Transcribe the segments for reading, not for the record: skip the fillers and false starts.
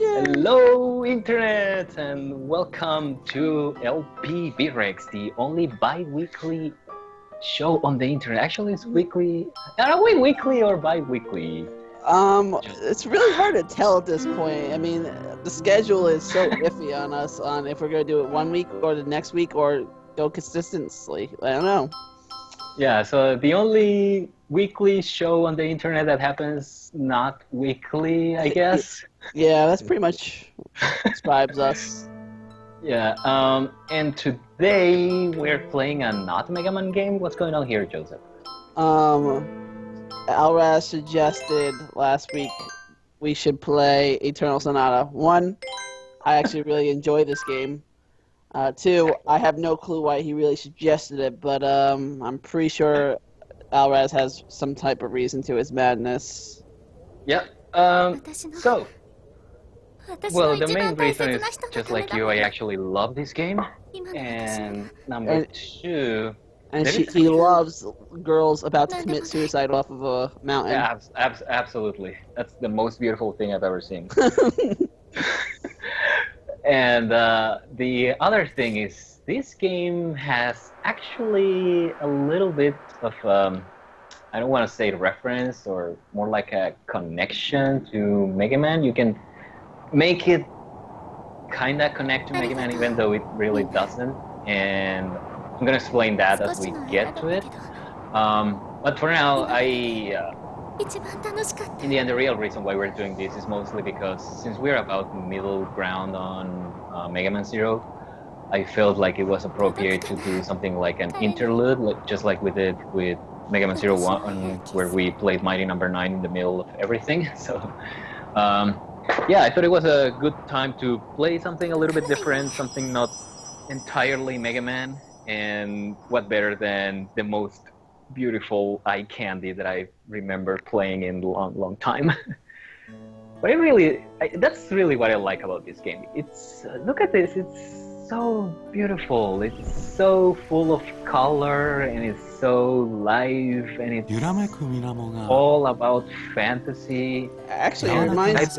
Hello, Internet, and welcome to LP VREX, the only bi-weekly show on the Internet. Actually, it's weekly. Are we weekly or bi-weekly? It's really hard to tell at this point. I mean, the schedule is so iffy on us on if we're going to do it 1 week or the next week or go consistently. I don't know. Yeah, so the only weekly show on the Internet that happens not weekly, I guess. Yeah, that's pretty much describes us. Yeah, and today we're playing a not Mega Man game. What's going on here, Joseph? Alraz suggested last week we should play Eternal Sonata. 1, I actually really enjoy this game. 2, I have no clue why he really suggested it, but I'm pretty sure Alraz has some type of reason to his madness. Yeah, so... Well, the main reason is just like you, I actually love this game. And number 2... And he loves girls about to commit suicide off of a mountain. Yeah, absolutely. That's the most beautiful thing I've ever seen. And the other thing is, this game has actually a little bit of, I don't want to say reference, or more like a connection to Mega Man. You can make it kind of connect to Mega Man, even though it really doesn't. And I'm going to explain that as we get to it. But for now, in the end, the real reason why we're doing this is mostly because since we're about middle ground on Mega Man Zero, I felt like it was appropriate to do something like an interlude, just like we did with Mega Man Zero 1, where we played Mighty Number 9 in the middle of everything. So, yeah, I thought it was a good time to play something a little bit different, something not entirely Mega Man. And what better than the most beautiful eye candy that I remember playing in a long time. But that's really what I like about this game. It's look at this, it's so beautiful, it's so full of color, and it's so live, and it's all about fantasy. Actually, it reminds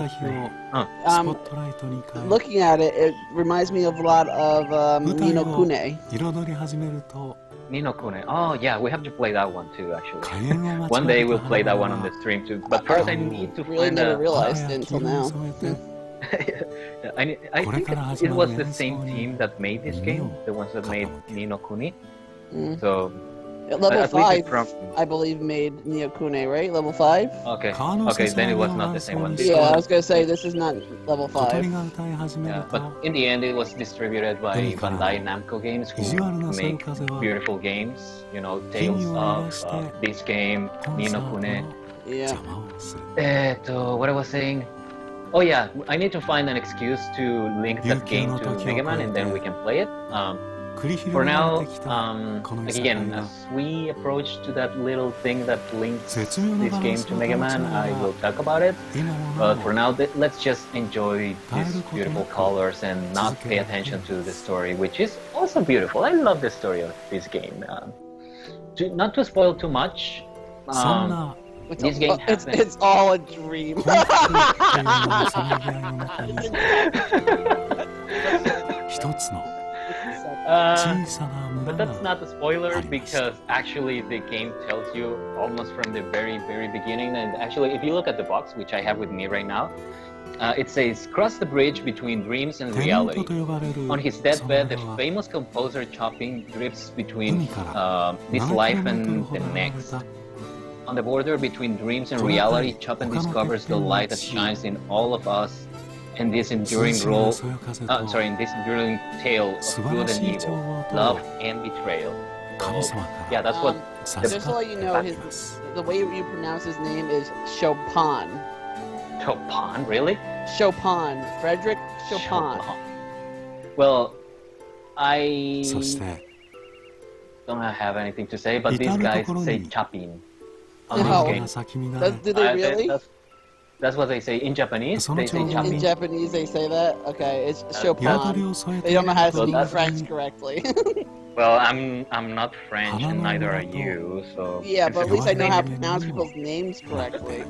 looking at it, it reminds me of a lot of Ni no Kune. Ni no Kune. Oh yeah, we have to play that one too, actually. One day we'll play that one on the stream too. But first I need to really never realized it until now. I think it was the same team that made this game, the ones that made Ni no Kuni. So Level 5, I believe, made Ni no Kune, right? Level 5? Okay, then it was not the same one. Yeah, I was gonna say, this is not level 5. Yeah, but in the end it was distributed by Bandai Namco Games, who make beautiful games, you know, Tales of this game, Ni no Kune. Yeah. What I was saying? Oh yeah, I need to find an excuse to link that game to Mega Man and then we can play it. For now, again, as we approach to that little thing that links this game to Mega Man, I will talk about it. But for now, let's just enjoy these beautiful colors and not pay attention to the story, which is also beautiful. I love the story of this game. Not to spoil too much, this game it's all a dream. But that's not a spoiler, because actually the game tells you almost from the very beginning. And actually, if you look at the box, which I have with me right now, it says, cross the bridge between dreams and reality. On his deathbed, the famous composer Chopin drifts between this life and the next. On the border between dreams and reality, Chopin discovers the light that shines in all of us, and this enduring tale of good and evil, love and betrayal. So, yeah, that's what. Just to let you know, the way you pronounce his name is Chopin. Chopin, really? Chopin, Frederick Chopin. Well, I don't have anything to say, but these guys say Chopin. No. Did they really? That's what they say in Japanese. They say Chopin. In Japanese, they say that? Okay, it's Chopin. They don't know how to speak French correctly. Well, I'm not French, and neither are you, so... Yeah, but at least I know how to pronounce people's names correctly.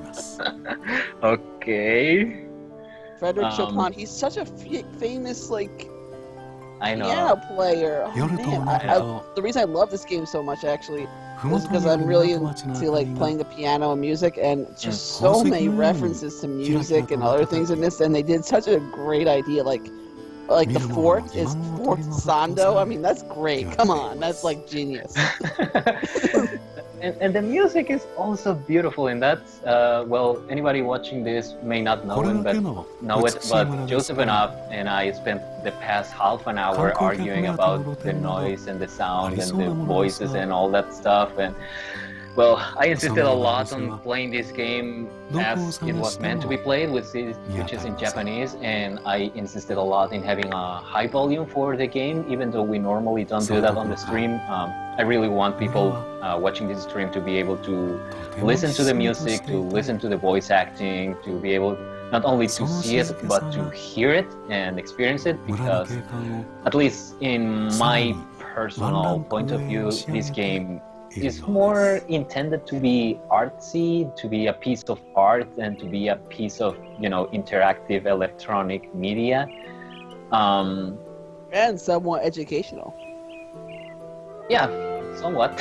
Okay. Frederick Chopin. He's such a famous I know. piano player. Oh, man. The reason I love this game so much actually is because I'm really into playing the piano and music, and just so many references to music and other things in this. And they did such a great idea, like the fourth is fourth Sando. I mean, that's great. Come on, that's genius. And the music is also beautiful, and that's anybody watching this may not know it, but Joseph and I spent the past half an hour arguing about the noise and the sound and the voices and all that stuff. And I insisted a lot on playing this game as it was meant to be played, which is in Japanese, and I insisted a lot in having a high volume for the game, even though we normally don't do that on the stream. I really want people watching this stream to be able to listen to the music, to listen to the voice acting, to be able not only to see it, but to hear it and experience it, because at least in my personal point of view, this game is more intended to be artsy, to be a piece of art, and to be a piece of, interactive electronic media. And somewhat educational. Yeah, somewhat,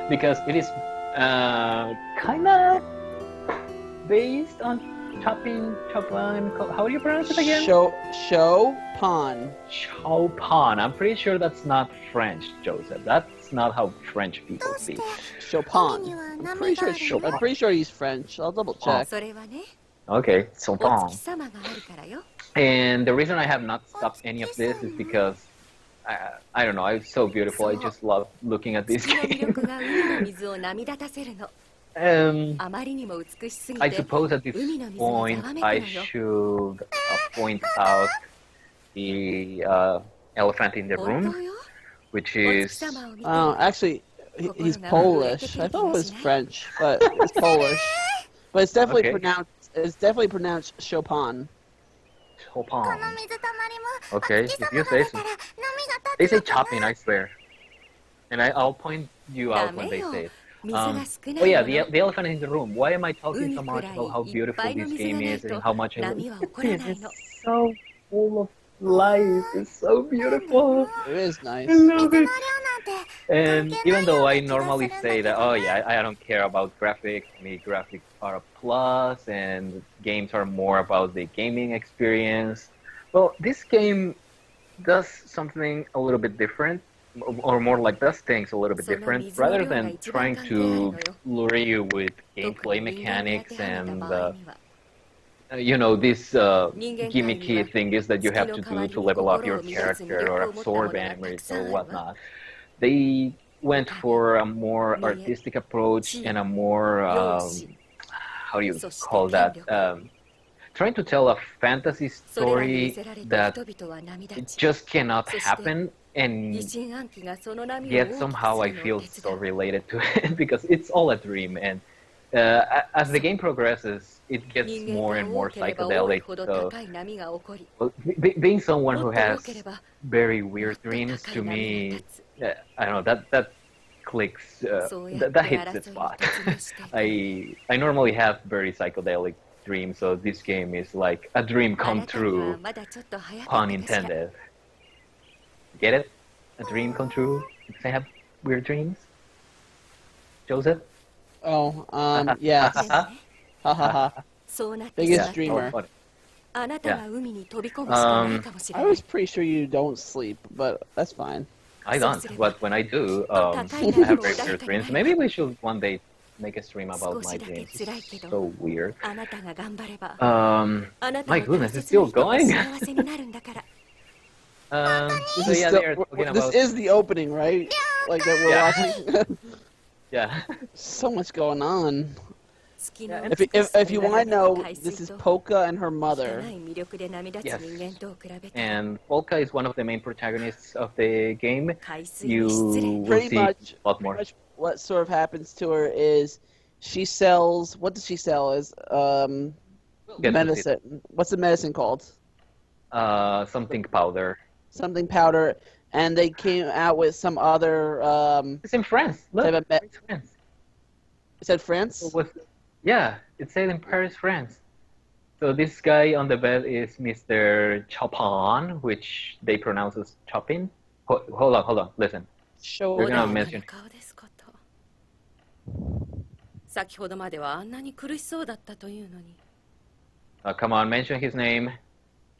because it is kind of based on Chopin. How do you pronounce it again? Chopin. Chopin. I'm pretty sure that's not French, Joseph. That's not how French people speak. Chopin. I'm pretty sure he's French. I'll double check. Okay, Chopin. And the reason I have not stopped any of this is because I don't know, it's so beautiful. I just love looking at this game. I suppose at this point I should point out the elephant in the room, which is... actually, he's Polish. I thought it was French, but it's Polish. But it's definitely pronounced Chopin. Chopin. Okay, if you say so. They say Chopin, I swear. And I'll point you out when they say it. Oh yeah, the elephant in the room. Why am I talking so much about how beautiful this game is and how much I love it? It's so full of life. It's so beautiful. It is nice. I love it. And even though I normally say that, I don't care about graphics, maybe graphics are a plus and games are more about the gaming experience. Well, this game does something a little bit different, or more like does things a little bit different, rather than trying to lure you with gameplay mechanics and this gimmicky thing is that you have to do to level up your character or absorb enemies or whatnot. They went for a more artistic approach and a more how do you call that, trying to tell a fantasy story that just cannot happen, and yet somehow I feel so related to it because it's all a dream. And as the game progresses, it gets more and more psychedelic. So, being someone who has very weird dreams, to me, I don't know, that clicks, that hits the spot. I normally have very psychedelic dreams, so this game is like a dream come true, pun intended. Get it? A dream come true? Because I have weird dreams? Joseph? Oh, yes. Ha ha ha. Biggest dreamer. Yeah. I was pretty sure you don't sleep, but that's fine. I don't, but when I do, I have very weird dreams. Maybe we should one day make a stream about my dreams. It's so weird. My goodness, it's still going? This is the opening, right? Like that we're watching? Yeah. So much going on. If you want to know, this is Polka and her mother. Yes. And Polka is one of the main protagonists of the game. You will Pretty see much, a lot more. What sort of happens to her is she sells. What does she sell? Is medicine. What's the medicine called? Something powder. Something powder, and they came out with some other. It's in France. Look, it's France. It said France. Yeah, it said in Paris, France. So this guy on the bed is Mr. Chopin, which they pronounce as Chopin. Hold on, listen. We're gonna mention. 先ほどまではあんなに苦しそうだったというのに。Come on, mention his name.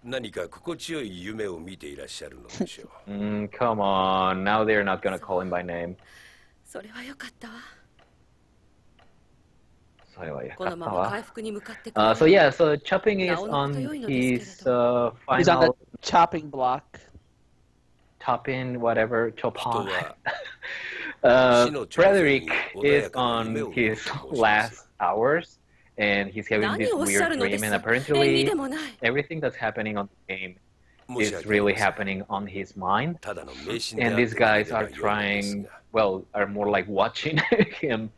何か心地よい夢を見ていらっしゃるのでしょう。Come on, now they're not gonna call him by name. それはよかったわ。So yeah, so Chopping is on his final. He's on the chopping block. Chopping, whatever, Chopin. Frederick is on his last hours, and he's having this weird dream, and apparently everything that's happening on the game is really happening on his mind. And these guys are trying, well, are more like watching him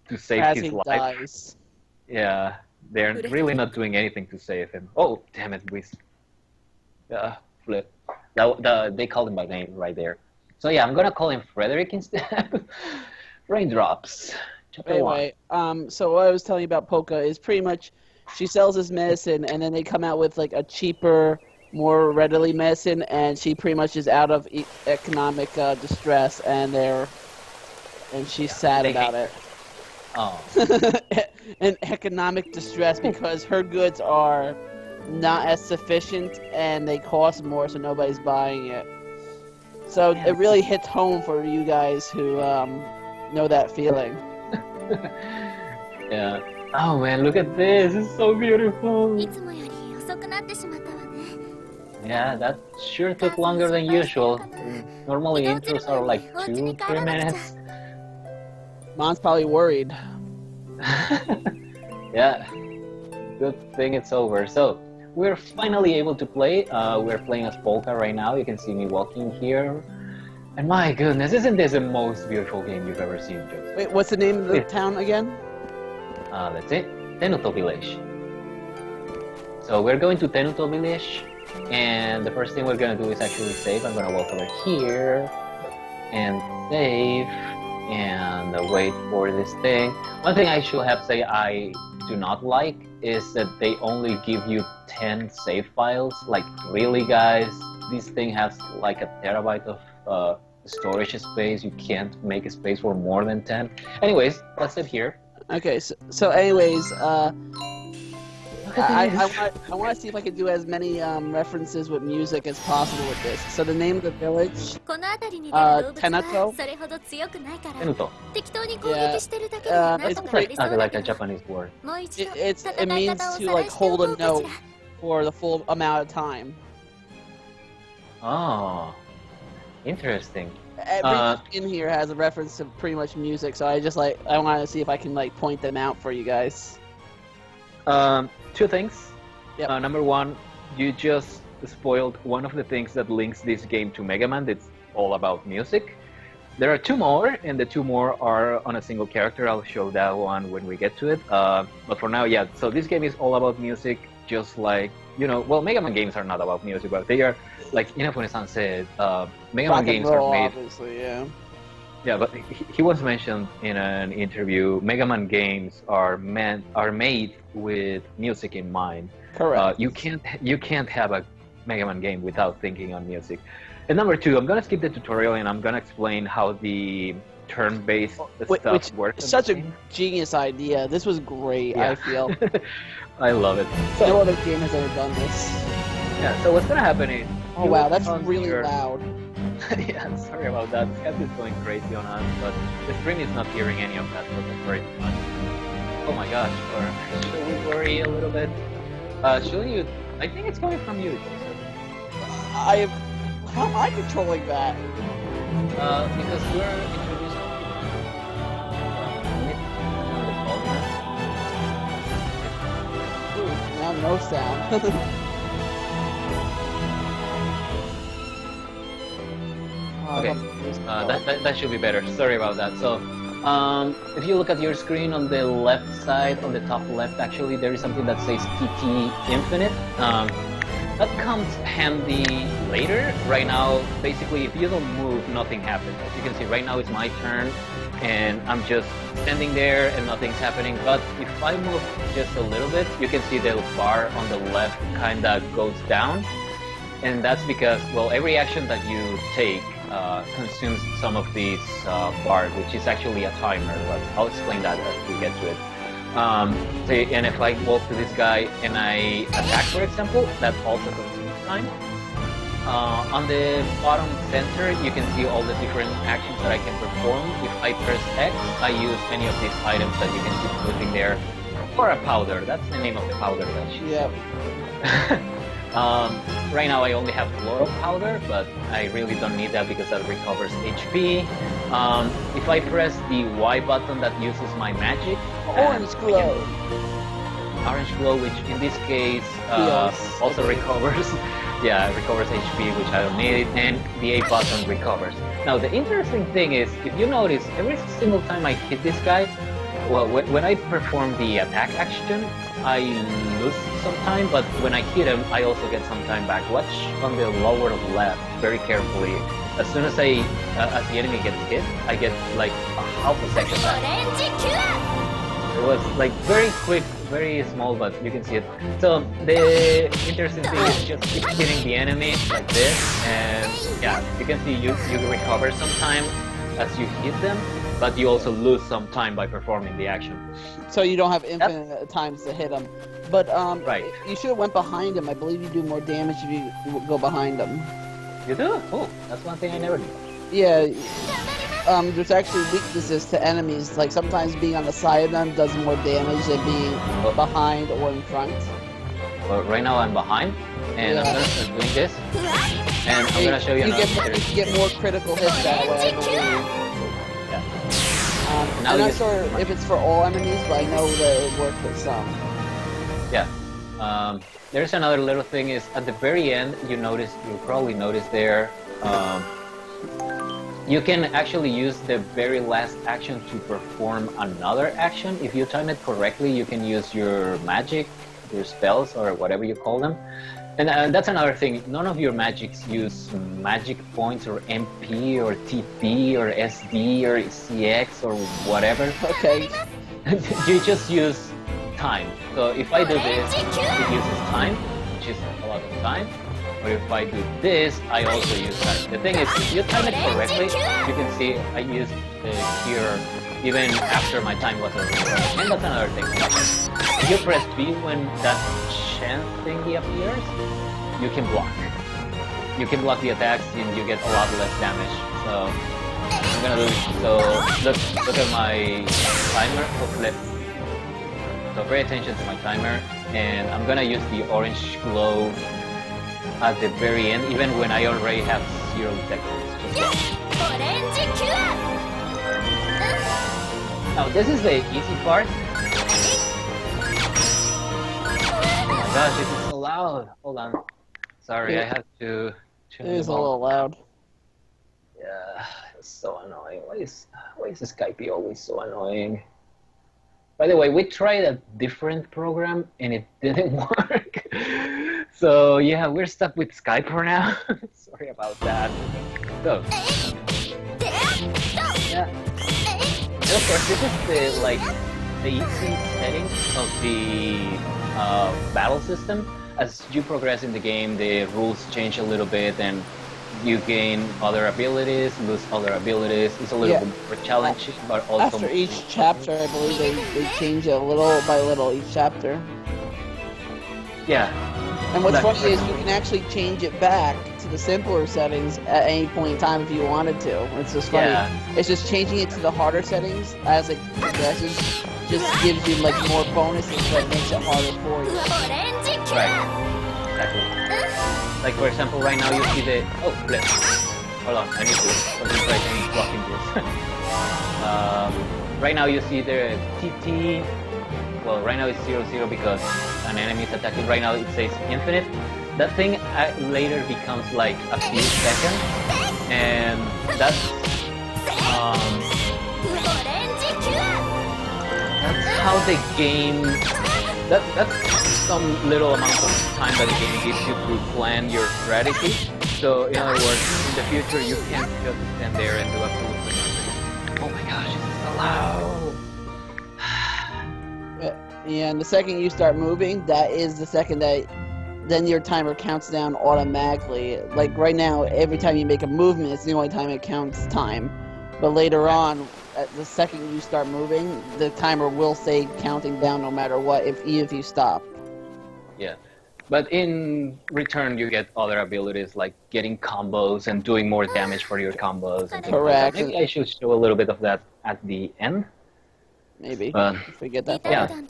to save his life. Dies. Yeah, they're really not doing anything to save him. Oh, damn it, we flip. They called him by name right there. So yeah, I'm gonna call him Frederick instead. Raindrops. Anyway, so what I was telling you about Polka is pretty much she sells this medicine, and then they come out with like a cheaper, more readily medicine, and she pretty much is out of economic distress, and she's sad about it. Oh. In economic distress because her goods are not as sufficient and they cost more, so nobody's buying it. So it really hits home for you guys who know that feeling. Yeah. Oh man, look at this! It's so beautiful. Yeah, that sure took longer than usual. Normally intros are like 2-3 minutes. Mom's probably worried. Yeah, good thing it's over. So, we're finally able to play. We're playing as Polka right now. You can see me walking here. And my goodness, isn't this the most beautiful game you've ever seen, Joe? Wait, what's the name of the town again? That's it. Tenuto Village. So, we're going to Tenuto Village. And the first thing we're gonna do is actually save. I'm gonna walk over here. And save. And wait for this thing. One thing I should have say I do not like is that they only give you 10 save files. Like, really, guys? This thing has like a terabyte of storage space. You can't make a space for more than 10. Anyways, that's it here. Okay, so anyways, I want to see if I can do as many references with music as possible with this. So the name of the village, Tenuto. Tenuto. Yeah, it's pretty. Like a Japanese word. It means to like hold a note for the full amount of time. Oh, interesting. Everything in here has a reference to pretty much music, so I want to see if I can like point them out for you guys. Two things. Yep. Number one, you just spoiled one of the things that links this game to Mega Man. It's all about music. There are two more, and the two more are on a single character. I'll show that one when we get to it. But for now, yeah. So this game is all about music, just like, well, Mega Man games are not about music, but they are, like Inafune-san said, Mega Man games are made... obviously, yeah. Yeah, but he once mentioned in an interview, Mega Man games are made with music in mind. Correct. You can't have a Mega Man game without thinking on music. And number two, I'm gonna skip the tutorial and I'm gonna explain how the turn-based stuff works. Such a genius idea. This was great. Yeah. I feel. I love it. So, no other game has ever done this. Yeah. So what's gonna happen is. Oh wow, that's really loud. Yeah, I'm sorry about that. Skype is going crazy on us, but the stream is not hearing any of that, so that's very fun. Oh my gosh, or should we worry a little bit? Should you? I think it's coming from you. How am I controlling that? Because we're introducing people. Ooh, now no sound. Okay, that should be better. Sorry about that. So, if you look at your screen on the left side, on the top left, actually, there is something that says TT Infinite. That comes handy later. Right now, basically, if you don't move, nothing happens. As you can see, right now it's my turn, and I'm just standing there and nothing's happening. But if I move just a little bit, you can see the bar on the left kinda goes down. And that's because, well, every action that you take consumes some of these bars, which is actually a timer. But I'll explain that as we get to it. And if I walk to this guy and I attack, for example, that also consumes time. On the bottom center, you can see all the different actions that I can perform. If I press X, I use any of these items that you can see flipping there. Or a powder, that's the name of the powder that she Yep. Right now I only have floral powder, but I really don't need that because that recovers HP. If I press the Y button, that uses my magic. Orange glow. Orange glow, which in this case Heals. also recovers. Yeah, it recovers HP, which I don't need, and the A button recovers. Now the interesting thing is, if you notice, every single time I hit this guy, well, when I perform the attack action, I lose some time, but when I hit him, I also get some time back. Watch on the lower left very carefully. As soon as as the enemy gets hit, I get like a half a second back. It was like very quick, very small, but you can see it. So the interesting thing is just keep hitting the enemy like this, and yeah, you can see you recover some time as you hit them, but you also lose some time by performing the action. So you don't have infinite times to hit him. But Right. you should have went behind him. I believe you do more damage if you go behind him. You do? Oh, that's one thing I never knew. Yeah. There's actually weaknesses to enemies. Like sometimes being on the side of them does more damage than being behind or in front. Well, right now I'm behind, and I'm gonna start doing this, and I'm gonna show you another trick. You get more critical hits that way, I believe. Yeah. I'm not sure if it's for all enemies, but I know that it works with some. Yeah. There's another little thing is at the very end, you probably notice there, you can actually use the very last action to perform another action. If you time it correctly, you can use your magic, your spells, or whatever you call them. And that's another thing, none of your magics use magic points or MP or TP or SD or CX or whatever. Okay. You just use time. So if I do this, it uses time, which is a lot of time. Or if I do this, I also use time. The thing is, if you time it correctly, you can see I used here even after my time was over. And that's another thing. If you press B when that chance thingy appears, you can block. You can block the attacks and you get a lot less damage. So I'm gonna do this. So look at my timer for flip. So pay attention to my timer, and I'm gonna use the orange glow at the very end, even when I already have 0 seconds. Now this is the easy part. Oh my gosh, this is so loud. Hold on. Sorry, I have to turn It is the a little loud. Yeah, it's so annoying. Why is Skype always so annoying? By the way, we tried a different program and it didn't work. So yeah, we're stuck with Skype for now. Sorry about that. So yeah. And of course, this is the easy setting of the battle system. As you progress in the game, the rules change a little bit, and you gain other abilities, lose other abilities. It's a little bit more challenging, but also after each chapter, I believe they change it little by little each chapter. Yeah. And what's funny is you can actually change it back to the simpler settings at any point in time if you wanted to. It's just funny. Yeah. It's just changing it to the harder settings as it progresses. Just gives you like more bonuses that makes it harder for you. Right. Exactly. Like for example, right now you see the flip. Hold on, I need to something's like blocking this. Right now you see the TT. Well, right now it's 0-0 because an enemy is attacking. Right now it says infinite. That thing later becomes like a few seconds, and that's how the game. That's some little amount of time that the game gives you to plan your strategy. So in other words, in the future you can't just stand there and do absolutely nothing. Oh my gosh, this is Hello. And the second you start moving, that is the second that then your timer counts down automatically. Like right now, every time you make a movement, it's the only time it counts time. But later on, at the second you start moving, the timer will stay counting down no matter what, even if you stop. Yeah. But in return, you get other abilities like getting combos and doing more damage for your combos. And things Correct. Like that. Maybe I should show a little bit of that at the end. Maybe. But if we get that yeah. far.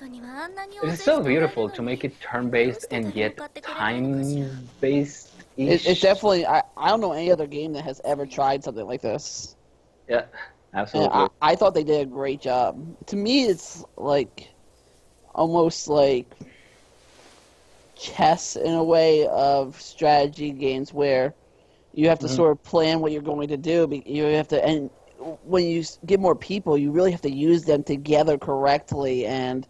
It is so beautiful to make it turn-based and yet time-based. It's definitely. I don't know any other game that has ever tried something like this. Yeah, absolutely. And I thought they did a great job. To me, it's like almost like chess in a way of strategy games where you have to sort of plan what you're going to do. You have to, and when you get more people, you really have to use them together correctly, and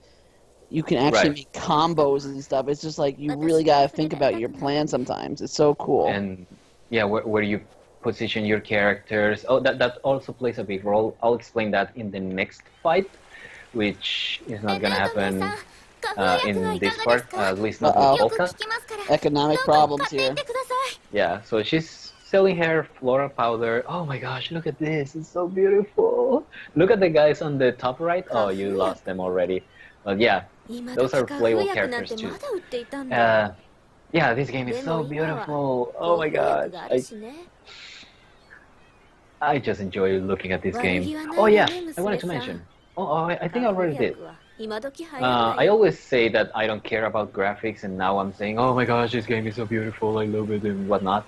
you can actually make combos and stuff. It's just like you really gotta think about your plan sometimes. It's so cool. And yeah, where you position your characters. Oh, that also plays a big role. I'll explain that in the next fight, which is not gonna happen in this part, at least not with Polka. Economic problems here. Yeah, so she's selling her floral powder. Oh my gosh, look at this. It's so beautiful. Look at the guys on the top right. Oh, you lost them already. But yeah, those are playable characters too. Yeah, this game is so beautiful. Oh my gosh. I just enjoy looking at this game. Oh yeah, I wanted to mention. I think I already did. I always say that I don't care about graphics, and now I'm saying, oh my gosh, this game is so beautiful, I love it, and whatnot.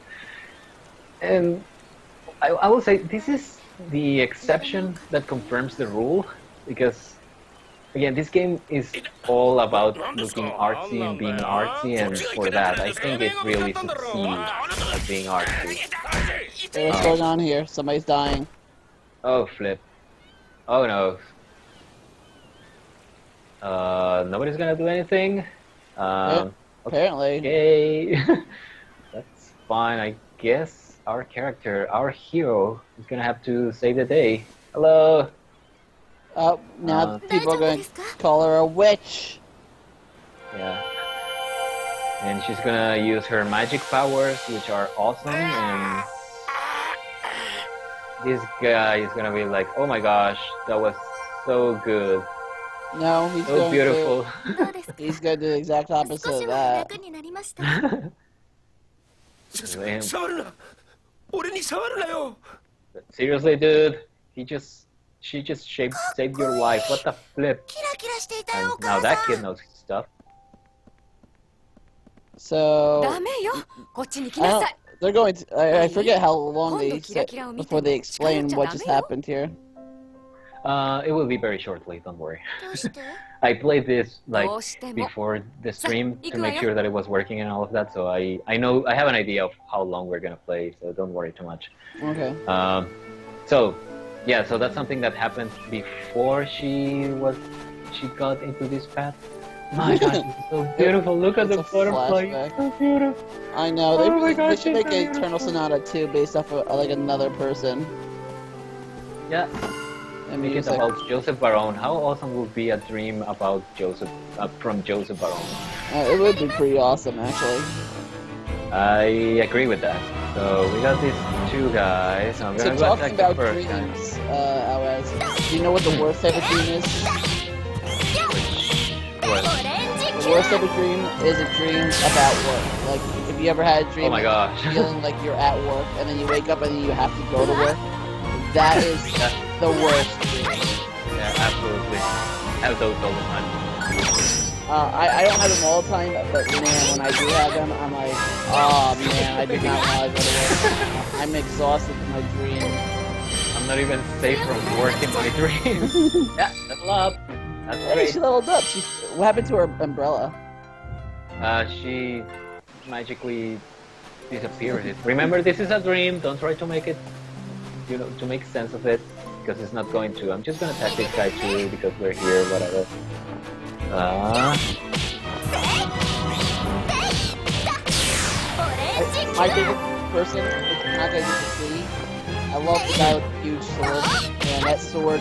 And I will say this is the exception that confirms the rule, because again, this game is all about looking artsy and being artsy, and for that, I think it really succeeds at being artsy. Hey, what's going on here? Somebody's dying. Oh, flip. Oh no. Nobody's gonna do anything. Apparently. Okay. That's fine, I guess. Our character, our hero, is gonna have to save the day. Hello. Oh, now people are going to call her a witch. Yeah. And she's gonna use her magic powers, which are awesome, and this guy is gonna be like, oh my gosh, that was so good. No, he's so going beautiful. He's going to do the exact opposite of that. Seriously, dude, she just saved your life. What the flip? And now that kid knows his stuff. So they're going to. I forget how long they said before they explain what just happened here. It will be very shortly. Don't worry. I played this like before the stream to make sure that it was working and all of that. So I have an idea of how long we're gonna play. So don't worry too much. Okay. So that's something that happened before she got into this path. My God, it's so beautiful. Look at the butterfly. It's so beautiful. I know. They should make an Eternal Sonata 2 based off of like another person. Yeah. Make it about Joseph Baron. How awesome would be a dream about Joseph from Joseph Baron? It would be pretty awesome, actually. I agree with that. So we got these two guys. I'm gonna go attack the first guy. Dreams, Alaz, do you know what the worst type of dream is? What? The worst type of dream is a dream about work. Like, if you ever had a dream feeling like you're at work, and then you wake up and then you have to go to work, that is the worst dream. Yeah, absolutely. I have those all the time. I don't have them all the time, but man, when I do have them, I'm like, oh man, I do not want to go to work. I'm exhausted from my dream. I'm not even safe from work in my dreams. Yeah, level up. That's hey, great. she leveled up. What happened to her umbrella? She magically disappeared. Remember, this is a dream. Don't try to make it, to make sense of it, because it's not going to. I'm just gonna attack this guy too, because we're here, whatever. My favorite person is not going to see. I love the guy with the huge sword, and that sword,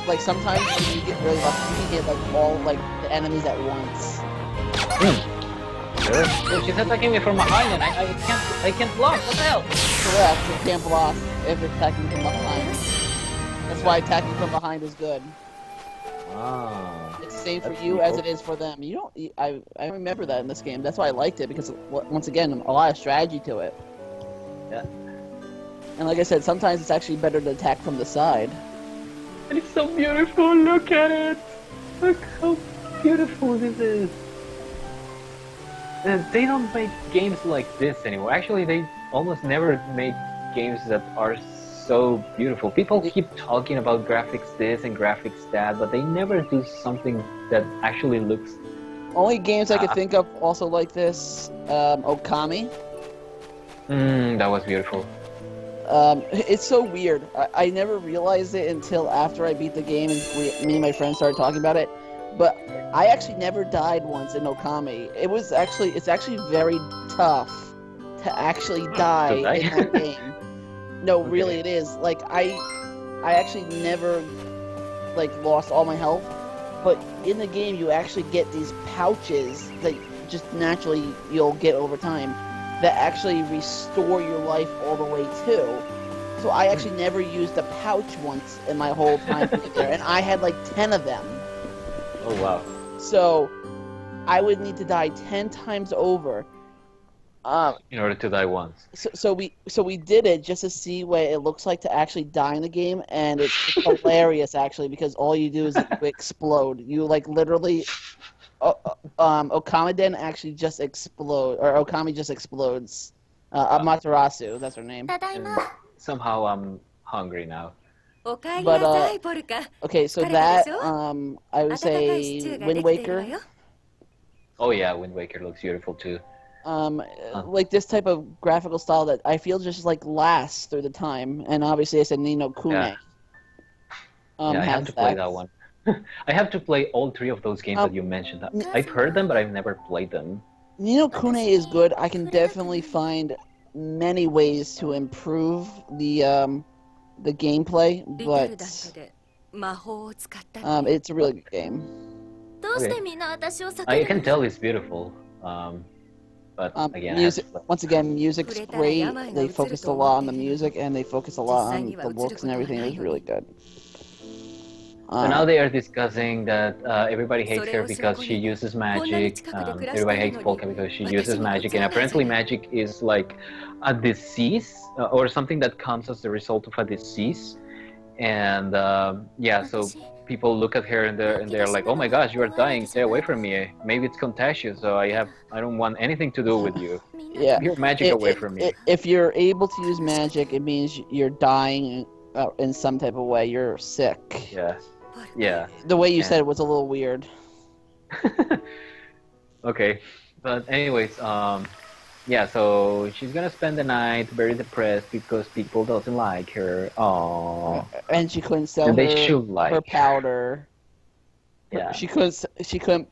like sometimes when you get really lucky, you can hit like all like the enemies at once. Sure. Oh, she's attacking me from behind, and I can't block. What the hell? Correct, you can't block if it's attacking from behind. That's why attacking from behind is good. Ah. It's the same for That's you pretty as cool. it is for them. I remember that in this game. That's why I liked it, because once again, a lot of strategy to it. Yeah. And like I said, sometimes it's actually better to attack from the side. And it's so beautiful. Look at it. Look how beautiful this is. They don't make games like this anymore. Actually, they almost never make games that are so beautiful. People keep talking about graphics this and graphics that, but they never do something that actually looks... Only games I could think of also like this, Okami. That was beautiful. It's so weird. I never realized it until after I beat the game and me and my friends started talking about it. But I actually never died once in Okami. It's actually very tough to actually die in that game. No, Okay. really it is. Like I actually never like lost all my health. But in the game you actually get these pouches that just naturally you'll get over time that actually restore your life all the way too. So I actually never used a pouch once in my whole time there, and I had like 10 of them. Oh wow. So I would need to die 10 times over. In order to die once. So we did it just to see what it looks like to actually die in the game, and it's hilarious actually, because all you do is you explode. You like literally, Okamiden actually just explode, or Okami just explodes. Amaterasu, that's her name. And somehow I'm hungry now. おかえりなさい、ポルカ。 Okay, so 疲れた that でしょ？ I would 温かいシ say チューが Wind できてるわ Waker. よ。 Oh yeah, Wind Waker looks beautiful too. Like this type of graphical style that I feel just like lasts through the time, and obviously I said Nino Kune. Yeah. Yeah, I have has to play that one. I have to play all three of those games that you mentioned. I've heard them, but I've never played them. Nino Kune is good. I can definitely find many ways to improve the gameplay, リタル but ダントで魔法を使ったり。 it's a really good game. どうしてみんな私を避け I る can の？ tell it's beautiful. But again, Music, I have to play. once again, music's great. They focused a lot on the music, and they focused a lot on the looks and everything. It was really good. So now they are discussing that everybody hates her because she uses magic. Everybody hates Polka because she uses magic, and apparently magic is like a disease or something that comes as the result of a disease. And yeah, so people look at her and they're like, "Oh my gosh, you are dying! Stay away from me. Maybe it's contagious. So I don't want anything to do with you. Yeah. Keep your magic away from me." If you're able to use magic, it means you're dying in some type of way. You're sick. Yeah. Yeah. The way you And- said it was a little weird. Okay, but anyways, yeah, so she's gonna spend the night very depressed because people doesn't like her. Aww. And she couldn't sell And they her, should like her powder. Yeah. She couldn't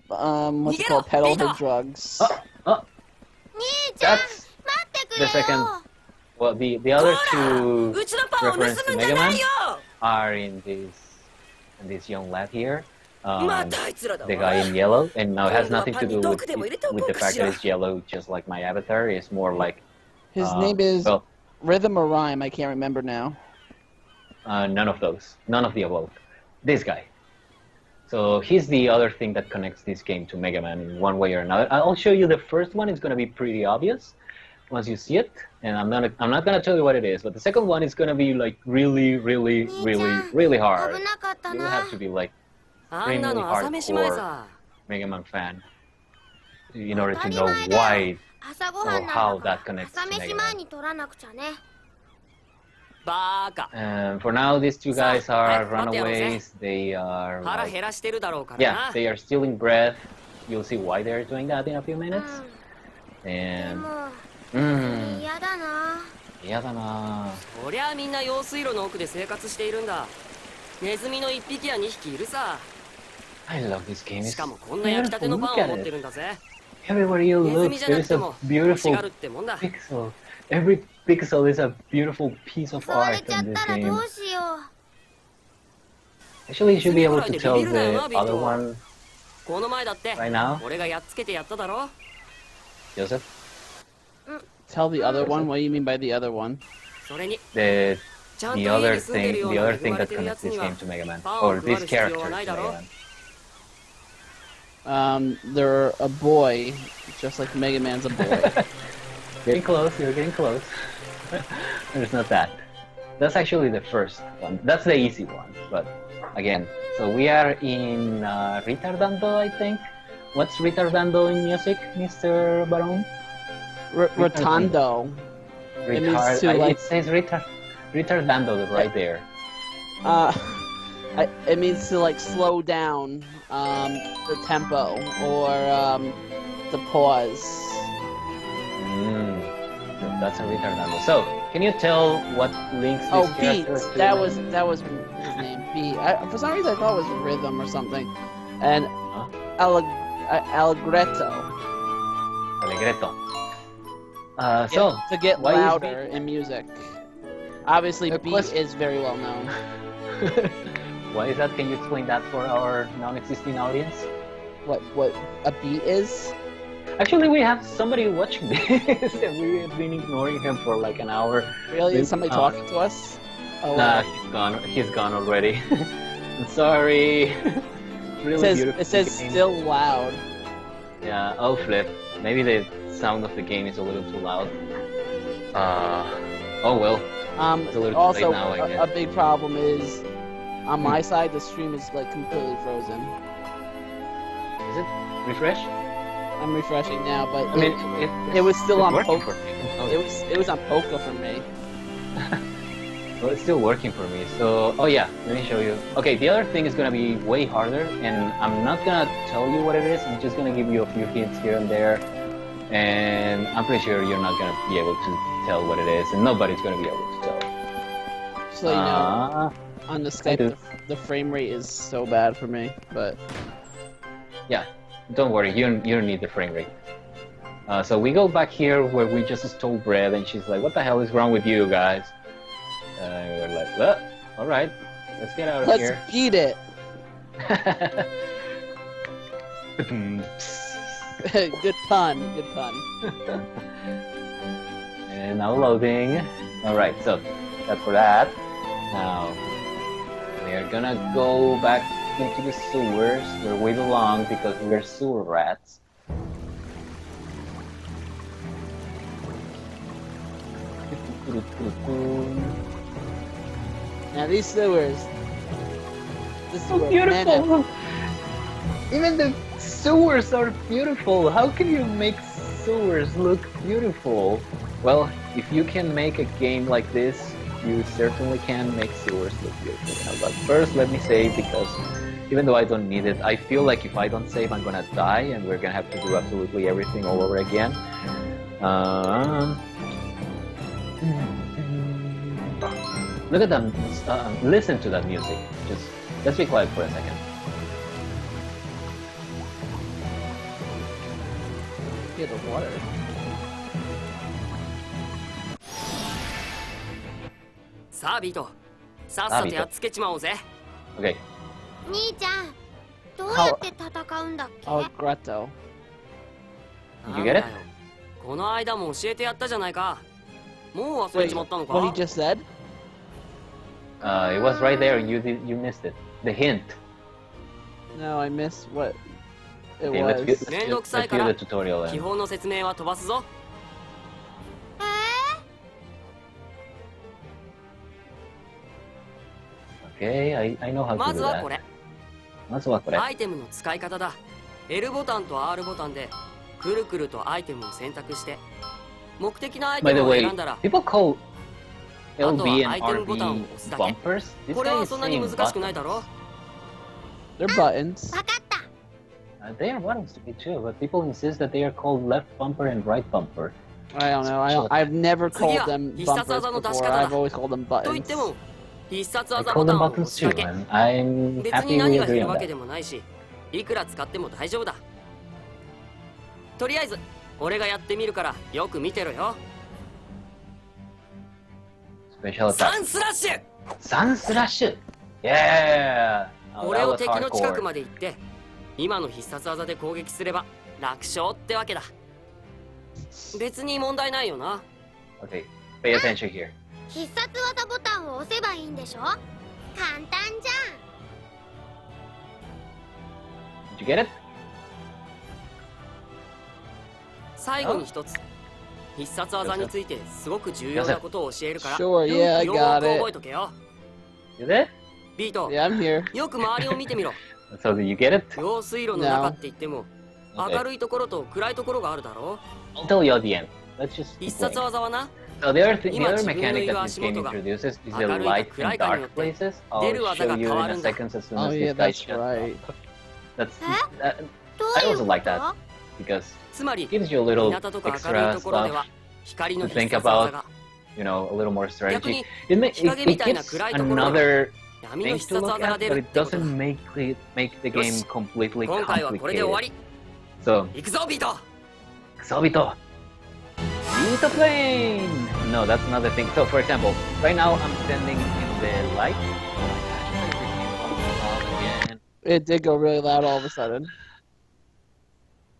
what's it called, peddle her drugs. That's the second. Well, the other two うちのパンを盗 reference む to んじゃ Mega な Man いよ。 are in this young lad here. またあいつらだ The わ。 guy in yellow, and now it has nothing to do with 今度はパンに毒でも入れておこう the か fact しら。 that it's yellow, just like my avatar. It's more like His name is well, Rhythm or Rhyme. I can't remember now. none of those, none of the above. This guy. So he's the other thing that connects this game to Mega Man in one way or another. I'll show you the first one. It's gonna be pretty obvious once you see it, and I'm not gonna tell you what it is. But the second one is gonna be like really hard. 危なかった You な。 have to be like あんなの朝飯前さ。 Mega Man fan in order to know why 朝ごはん or なん how だ that から connects 朝 to 飯 Mega 前 Man. に取らなくちゃね。 バーカ。 For now, these two guys are Sorry, runaways. They are 腹 like, 減らしてるだろうからな。 yeah, they are stealing breath. You'll see why they're doing that in a few う minutes. ん。で And も嫌だな。嫌だな。そりゃあみんな用水路の奥で生活しているんだ。ネズミの1匹や2匹いるさ。 I love this game. し It's かもこんな焼きたての beautiful. パ Look ンを at 持って it. るんだぜ。 Everywhere you ネズ look, ミじゃな there く is て a も欲し beautiful がるってもんだ。 pixel. Every pixel is a beautiful piece of 襲われ art ちゃ in っ this たらど game. うしよう。 Actually, you should be able to tell the other one この前だって right now. 俺がやっつけてやっただろ。 Joseph? Tell the other one? What do you mean by the other one? それに The ちゃんと the 家 other に住んでる thing よう the な other 恵 thing まれ that てるや connects つ this には game to Mega Man パンを or 配 this る必要 character は to ないだ Mega ろ。 Man. They're a boy, just like Mega Man's a boy. Getting close, you're getting close. There's not that. That's actually the first one. That's the easy one. But again, so we are in Ritardando, I think. What's Ritardando in music, Mr. Baron? Rotondo. It means Retard. to, like- It says Ritardando right there. It means to like slow down the tempo or the pause. That's a Ritardando. So, can you tell what links this Oh, character beats. to- That was his name. Beat. For some reason, I thought it was rhythm or something. And Allegretto. Allegretto. So, To get why is louder in music. Obviously, The beat question- is very well known. why is that? Can you explain that for our non-existing audience? What a beat is? Actually, we have somebody watching this, and we have been ignoring him for like an hour. Really? Is somebody talking to us? Oh, Nah, wow. he's gone. He's gone already. I'm sorry. Really beautiful It says game. still loud. Yeah. Oh, flip. Maybe the sound of the game is a little too loud. Oh well. It's a little too Also, late now, I guess. a big problem is on my side, the stream is like completely frozen. Is it refresh? I'm refreshing now, but I mean, it was still it's on working Poco. for me. Oh, It was on Poco for me. well, it's still working for me. So, oh yeah, let me show you. Okay, the other thing is gonna be way harder, and I'm not gonna tell you what it is. I'm just gonna give you a few hints here and there, and I'm pretty sure you're not gonna be able to tell what it is, and nobody's gonna be able to tell. So you know, on the do. Skype, the frame rate is so bad for me. But Yeah, don't worry, you don't need the frame rate. So we go back here where we just stole bread, and she's like, "What the hell is wrong with you guys?" And we're like, "Well, all right, let's get out of let's here." beat it. Good pun. Good pun. And now loading. All right, so that's for that. Now we are gonna go back into the sewers where we belong because we're sewer rats. Now these sewers. This is So where men have- beautiful. Even the sewers are beautiful. How can you make sewers look beautiful? Well, if you can make a game like this, you certainly can make sewers look beautiful. But first, let me save because even though I don't need it, I feel like if I don't save, I'm gonna die, and we're gonna have to do absolutely everything all over again. Look at them. Listen to that music. Just let's be quiet for a second. Get the water. Sa Bito, さっさとやっつけちまおうぜ。 Okay. 兄ちゃん、どうやって戦うんだっけ？ Allegretto. Did you get it? なんだよこの間も教えてやったじゃないか。もう忘れ Wait, ちまったの what he か？ just said? It was right there. You missed it. The hint. No, I missed what it Okay, was. let's view めんどくさい the から tutorial 基 then. 本の説明は飛ばすぞ。 Okay, I know how ま to ず do はこ that. れ。まずはこれ。アイテムの使い方だ。L ボタンと R ボタンでくるくるとアイテムを選択して目的のアイ By テ the ムを way, 選んだら people call あとは LB アイテム and ボタンを RB 押すだけ。 bumpers. This これ guy は is そんなに saying 難しくない buttons. だろ。 They're buttons. わかった。 They are buttons to me too, but people insist that they are called left bumper and right bumper. I don't know. I've never called them 次は必殺 bumpers 技の出し before. 方だ。 I've always called them と言って buttons. も必殺 I 技 call ボタ them ンを押 buttons すだ too, け。 and I'm 別 happy に we 何が agree 減る on わけ that. でもないしいくら使っても大丈夫だ。とりあえず俺がやってみるからよく見てろよ。Special attack. サンスラッシュ Sun Slash! Yeah! Oh, これ that を was 敵の近く hardcore. まで行って今の必殺技で攻撃すれば楽勝ってわけだ別に問題ないよな Okay, pay attention here. 必殺技ボタンを押せばいいんでしょ。簡単じゃ Did you get it? 最後に一つ必殺技についてすごく重要なことを教えるから Sure, yeah, I よ got ーく覚え it. とけよ You did? ビート Yeah, I'm here. よく周りを見てみろ So did you get it? 用水路の中って言っても Okay. 明るいところと暗いところがあるだろ I'll tell you at the end. Let's just 必 keep 殺 going. 技はな So the other 今 mechanic that this game 自分のいる足元が introduces is the 明るいか light 暗 and いかに dark よって places. 出る I'll 技 show が you 変わ in る a んだ second as soon Oh as yeah, this guy that's shuts right. up. That's え どう I いう also こ like that と？ because つまり it gives you a 日 little 向とか明るい extra ところで stuff は光の to 必 think 殺技 about. が You know, a little more 逆 strategy. に It 日陰み it たいな gives 暗いところでは another 闇の thing 必 to 殺 look 技が at, 出 but るっ it てこと doesn't だ make the game よし completely 今回はこれで終わ complicated. り So, 行くぞビート Sobito! Beat the plane! No, that's another thing. So, for example, right now I'm standing in the light. Again. It did go really loud all of a sudden.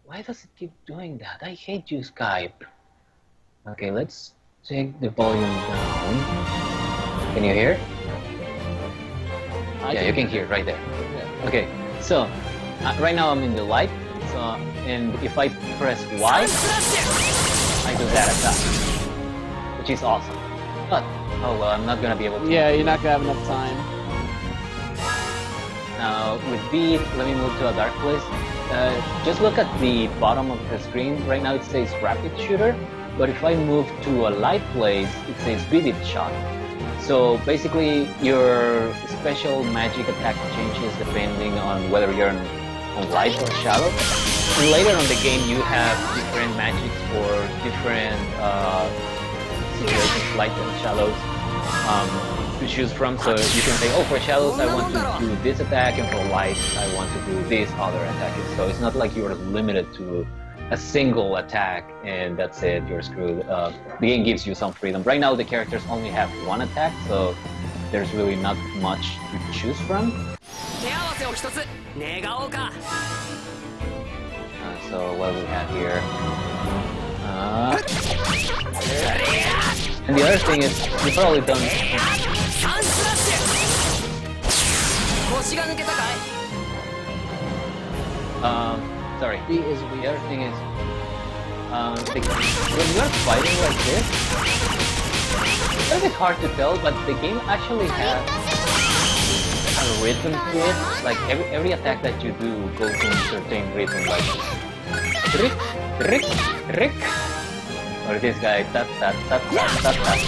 Why does it keep doing that? I hate you, Skype. Okay, let's take the volume down. Can you hear? Yeah, you can hear right there. Yeah. Okay, so right now I'm in the light. So, and if I press Y, スラッシュ I do that attack, which is awesome. But oh well, I'm not gonna be able to. Yeah, you're not gonna have enough time. Now with B, let me move to a dark place. Just look at the bottom of the screen. Right now it says rapid shooter, but if I move to a light place, it says vivid shot. So basically, your special magic attack changes depending on whether you're on light or shadow. And later on the game, you have different magics for different situations, light and shadows, to choose from. So you can say, oh, for shadows, I want to do this attack, and for light, I want to do this other attack. So it's not like you're limited to a single attack and that's it, you're screwed. The game gives you some freedom. Right now the characters only have one attack, so there's really not much to choose from. 手合わせを一つ願おうか So what do we have here? And the other thing is, you've probably done... サンスラッシュ腰が抜けたかい sorry. B is The weird. other thing is, when you're fighting like this, it's a bit hard to tell, but the game actually has a rhythm to it. Like every attack that you do goes in a certain rhythm, like rick, rick, rick, or this guy, that, that, that, that, that, that.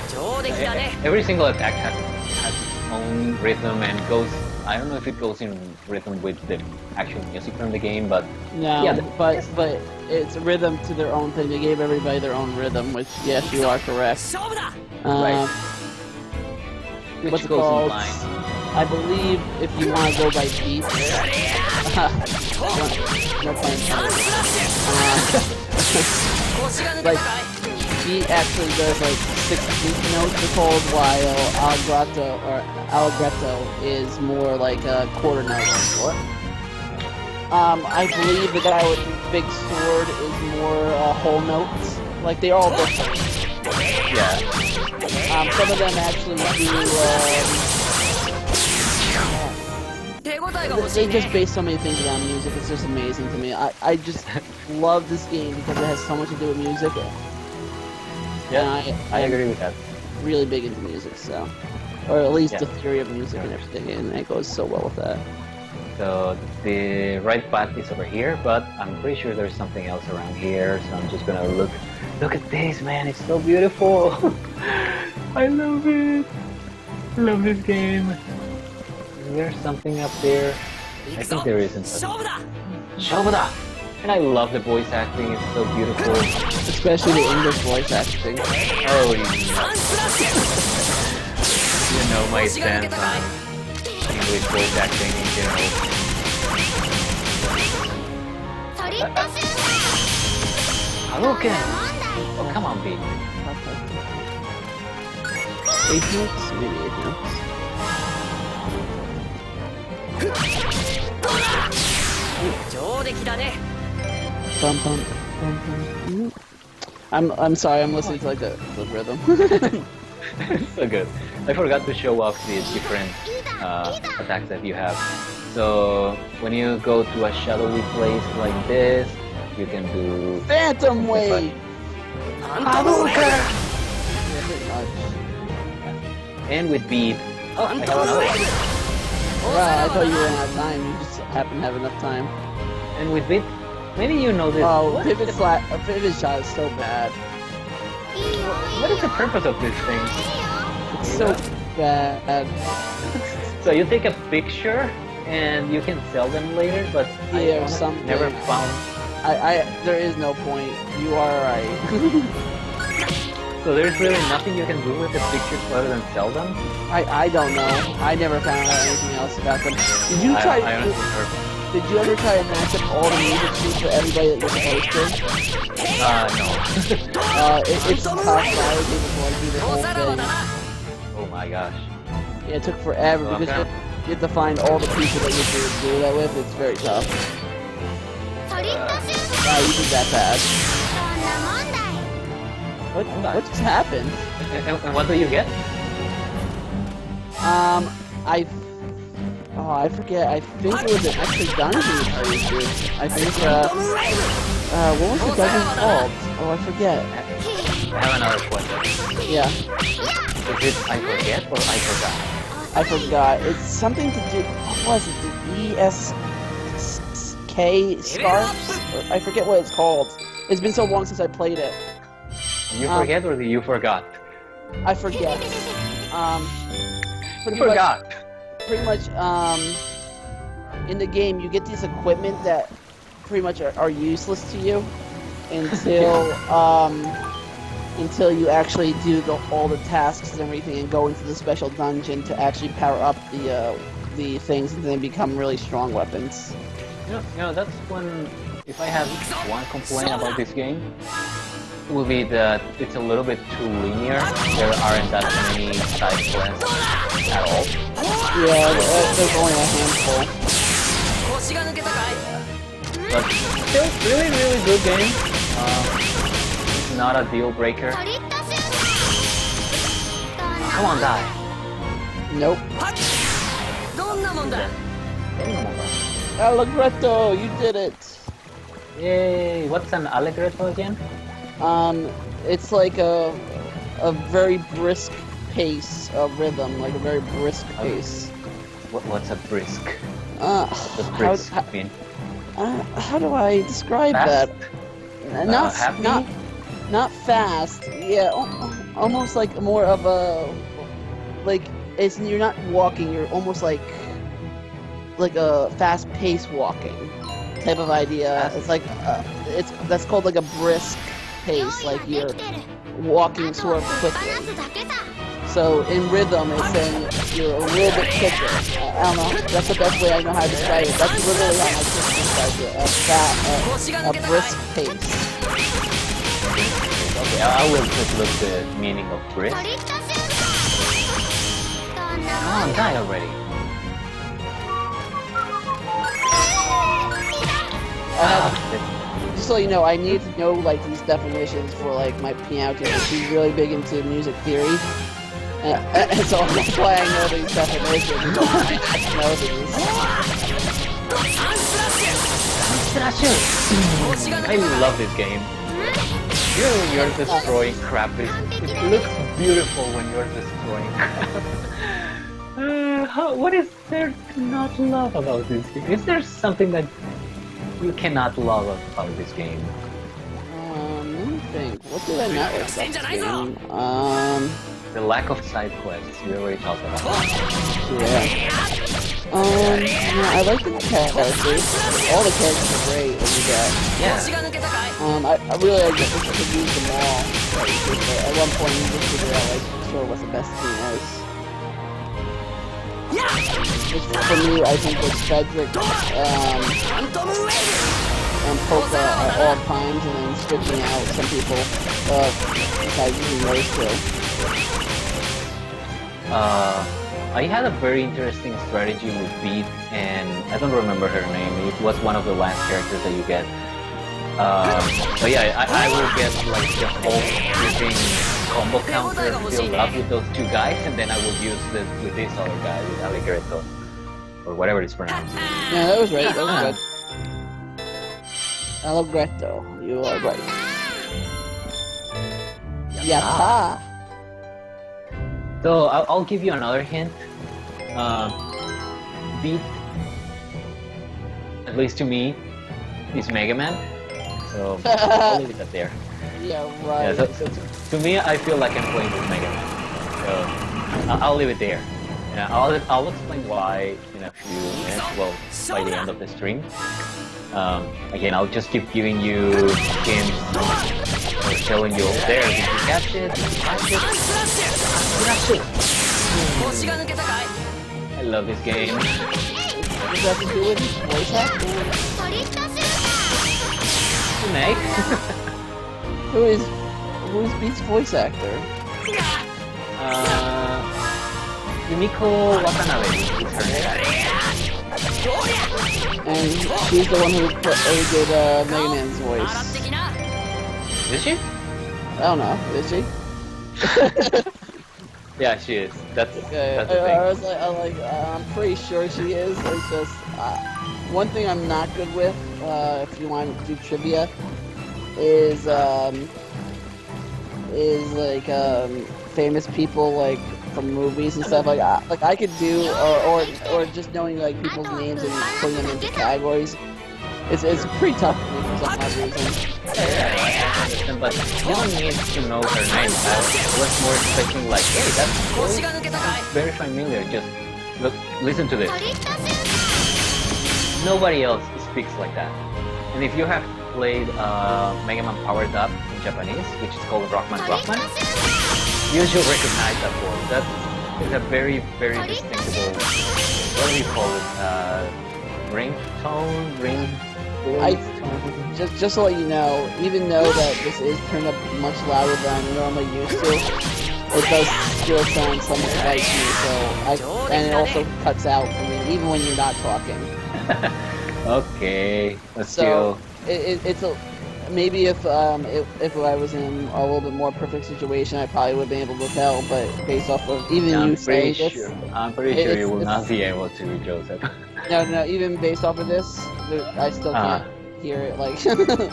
上出来だね Every single attack has its own rhythm and goes. I don't know if it goes in rhythm with the actual music from the game, but No, yeah, but it's a rhythm to their own thing. They gave everybody their own rhythm, which yes, you are correct. 勝負だ Um, which what's it goes in called? line. I believe if you want to go by beat, no pun サン intended. スラッシュ腰が抜けた Like かい beat actually does like 6 beat notes are called, while allegretto is more like a quarter note. What? I believe the guy with the big sword is more whole notes. Like they're all different. Yeah. Some of them actually do. 手応えが欲し They い just ね base so many things around music. It's just amazing to me. I just love this game because it has so much to do with music. Yeah, And I I'm agree with that. really big into music, so, or at least Yeah. the theory of music and everything, and it goes so well with that. So the right path is over here, but I'm pretty sure there's something else around here. So I'm just gonna look. Look at this, man! It's so beautiful. I love it. I love this game. Is there something up there? 行 I くぞ think there isn't. 勝負だ Shobuda! And I love the voice acting. It's so beautiful. Especially the English voice acting. Oh, you サンスラッシ know my ュ腰が抜け stance たかい on English voice acting in general. ソリッドシュー Hadouken! ターなんだい Oh, come on, B. Eighth notes? Maybe eighth notes. Bum, bum, bum, bum. I'm sorry, I'm listening to like the rhythm. So good. I forgot to show off the different attacks that you have. So when you go to a shadowy place like this, you can do Phantom Wave! Hadouken! Yeah, pretty much. And with beat. Oh, I have another one. Wow, I thought you ran out of time. You just happen to have enough time. And with beat, maybe you know this. Oh, What pivot is the- pivot shot is so bad. What is the purpose of this thing? It's so bad. So you take a picture and you can sell them later, but Yeah, or I something. never found. There is no point. You are right. So there's really nothing you can do with the pictures other than sell them. I don't know. I never found out anything else about them. Did you I try? honestly never. Did you ever try to match up all the music sheets for everybody that you're supposed to? No. It's tough. I was able to like do the whole thing. Oh my gosh. Yeah, it took forever Well, because okay. you have to find all the people that you have to do that with. It's very tough. Wow, you did that bad. What just happened? And what do you get? I forget. I think it was an extra dungeon I used to. I think, what was the dungeon called? Oh, I forget. I have another question. Yeah, Is it I forget or I forgot? I forgot. It's something to do, what was it? The ESK scarves? I forget what it's called. It's been so long since I played it. You forget or you forgot? I forget. You forgot. Pretty much, in the game, you get these equipment that pretty much are useless to you until, until you actually do all the tasks and everything and go into the special dungeon to actually power up the things and then become really strong weapons. You know, that's one. If I have one complaint about this game, it will be that it's a little bit too linear. There aren't that many side quests at all. Yeah, there's only a handful. But still, really, really good game. It's not a deal breaker. Come on, die. Nope. Allegretto, you did it. Yay! What's an allegretto again? It's like a very brisk pace of rhythm, like a very brisk pace. What's a brisk? What does brisk mean? How do I describe Fast? that? Not Happy? not fast. Yeah, almost like more of a it's you're not walking. You're almost like a fast-paced walking type of idea. It's like that's called like a brisk pace, like you're walking sort of quickly. So in rhythm, it's saying you're a little bit quicker. I don't know. That's the best way I know how to describe it. That's literally how my sister describes it. A brisk pace. Okay, I will just look the meaning of brisk. Come on, die already. Just so you know, I need to know like these definitions for like my piano teacher. She's really big into music theory, and so that's why I know these definitions. I know these. I love this game. Even when you're destroying crap, it looks beautiful when you're destroying crap. What is there to not love about this game? Is there something that you cannot love about this game? Let me think. What did I not like about this game? The lack of side quests, we already talked about. Yeah. I like the characters. All the characters are great when you get. Yeah. I really like that we could use them all. But at one point you just figure out like sort of what the best team is. Which for me, I think was Frederick and Polka at all times, and then switching out some people besides using those two. I had a very interesting strategy with Beat, and I don't remember her name. It was one of the last characters that you get. But yeah, I will get like the whole freaking combo counter filled up with those two guys, and then I will use it with this other guy, with Allegretto, or whatever it's pronounced. Yeah, that was right. That was good. Allegretto, you are right. Yatta! So I'll give you another hint. Beat, at least to me, is Mega Man. So I'll leave it at there. Yeah, right. Yeah, so to me, I feel like I'm playing with Mega Man. So I'll leave it there. Yeah, I'll explain why in a few minutes. Well, by the end of the stream. Again, I'll just keep giving you hints or showing you over there. Did you catch it? Did you catch it? Catch it! I love this game. What does that have to do with voice acting? Snake? Who's Beat's voice actor? Yumiko Watanabe is her name. And she's the one who did Mega Man's voice. Is she? I don't know, is she? Yeah, she is. That's the thing. I'm pretty sure she is. It's just one thing I'm not good with. If you want to do trivia, is famous people like from movies and stuff. Like I could do or just knowing like people's names and putting them into categories. It's pretty tough for me for some odd reason. Yeah, I understand, but you don't need to know her name. I was more expecting like, hey, that's very familiar. Just listen to this. Nobody else speaks like that. And if you have played Mega Man Powered Up in Japanese, which is called Rockman, you should recognize that voice. It's a very, very distinctive. What do you call it? Ringtone, just to let you know, even though that this is turned up much louder than I'm normally used to, it does still sound somewhat like me. And it also cuts out for me, even when you're not talking. Okay, let's so it's a maybe if I was in a little bit more perfect situation, I probably would have been able to tell. But based off of you saying this, I'm pretty sure you will not be able to, Joseph. No, even based off of this, I still can't hear it like but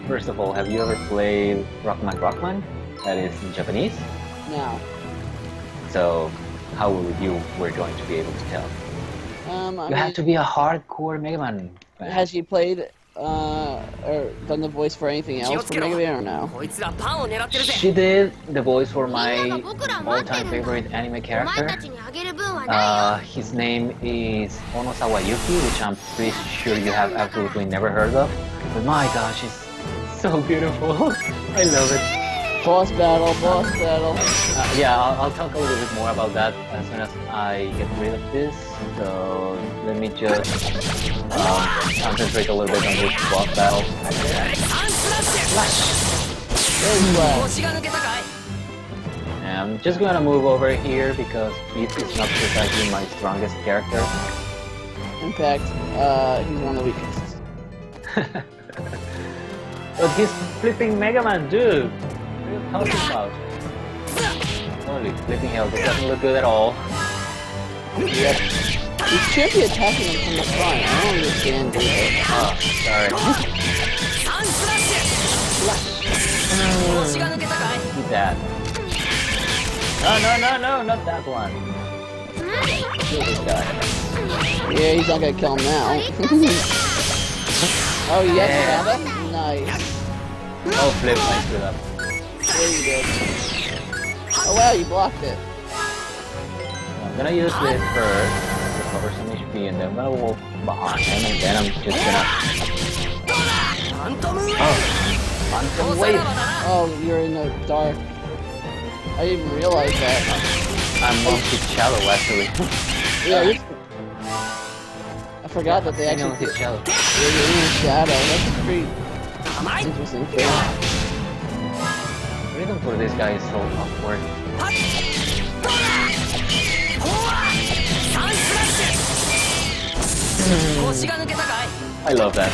first of all, have you ever played Rockman? That is in Japanese? No. So how were going to be able to tell? You have to be a hardcore Mega Man fan. Has she played or done the voice for anything else for Mega Man or no? She did the voice for my all-time favorite anime character. His name is Onosawa Yuki, which I'm pretty sure you have absolutely never heard of. But my gosh, it's so beautiful. I love it. Boss battle. Yeah, I'll talk a little bit more about that as soon as I get rid of this. So let me just concentrate a little bit on this boss battle. I'm just gonna move over here because Beat is not precisely my strongest character. In fact, he's one of the weakest. But he's flipping Mega Man, dude! What are you talking about? Holy flipping hell, this doesn't look good at all. Yep. You should be attacking him from the front. I don't understand this. Oh, sorry. Eat that. No, not that one. Kill this guy. Yeah, he's not gonna kill him now. Oh, yes, Yeah. got it? Nice. Oh, flip, I screwed up. There you did. Oh wow, you blocked it. I'm gonna use this first to cover some HP, and then I'm gonna walk behind him, and then I'm just gonna... Oh, Phantom Wave! Oh, you're in the dark. I didn't even realize that. I'm Monkey Shallow, actually. Yeah, I forgot that they actually Monkey Shallow. you're in the shadow. That's a pretty interesting thing. rhythm for this guy is so awkward. I love that.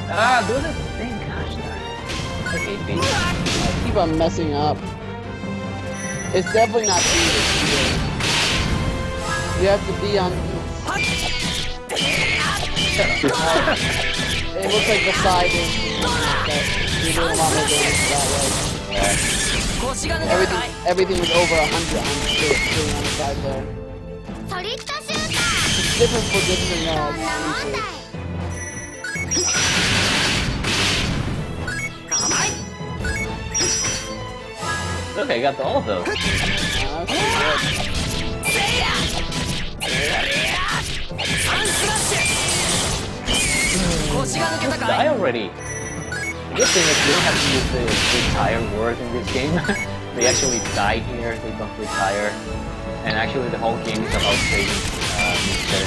Ah, do the thing, gosh darn. Okay, I keep on messing up. It's definitely not easy. You have to be on. It looks like the side is. You're doing a lot more damage that way. Everything was over 100 on the side there. ソリッドシュータ It's different for different ーそんなもんだ pieces. い Look, I got all of those. That's pretty Die already. The good thing is you don't have to use the retire word in this game. They actually die here, they don't retire. And actually the whole game is about saving Mr.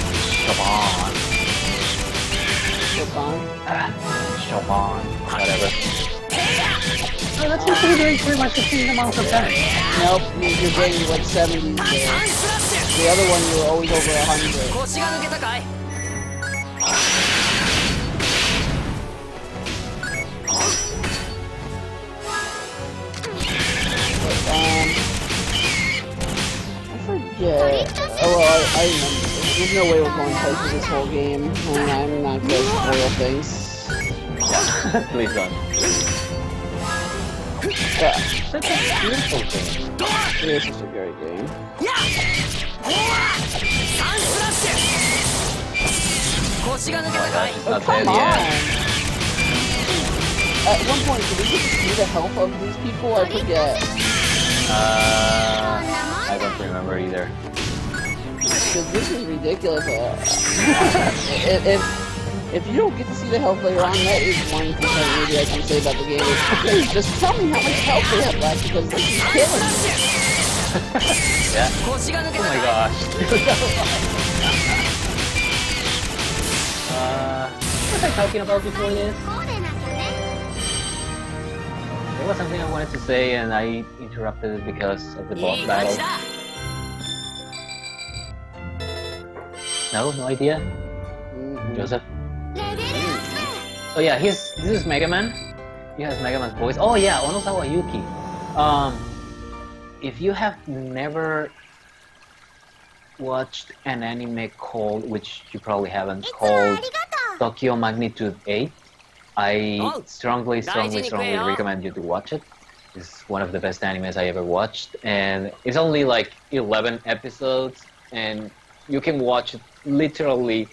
Chopin. Chopin, whatever. Oh, that's actually doing pretty much the same amount of damage. Nope, you're getting like 70 there. The other one you were always over 100. I forget. Oh well, I remember. There's no way we're going to play through this whole game, and I'm not going to spoil things. Please don't. Yeah, Such a beautiful thing. this is a great game. Not Oh, dead come on! yet. At one point, did we get to see the health of these people? I forget. I don't remember either. Because this is ridiculous. If you don't get to see the health later on, that is one complaint maybe I can say about the game. Please, just tell me how much health they have left, because this is killing me. Yeah. Oh my gosh. What was I talking about before this? こうでなきゃね There was something I wanted to say and I interrupted it because of the boss battle. No? No idea? Joseph? レベルアッ Oh yeah, this is Mega Man. He has Mega Man's voice. Oh yeah, Onosawa Yuki. If you have never watched an anime called, which you probably haven't, プいつもあ called りがとう Tokyo Magnitude 8, I Oh, strongly daiji ni kue yo. recommend you to watch it. It's one of the best animes I ever watched, and it's only like 11 episodes, and you can watch it literally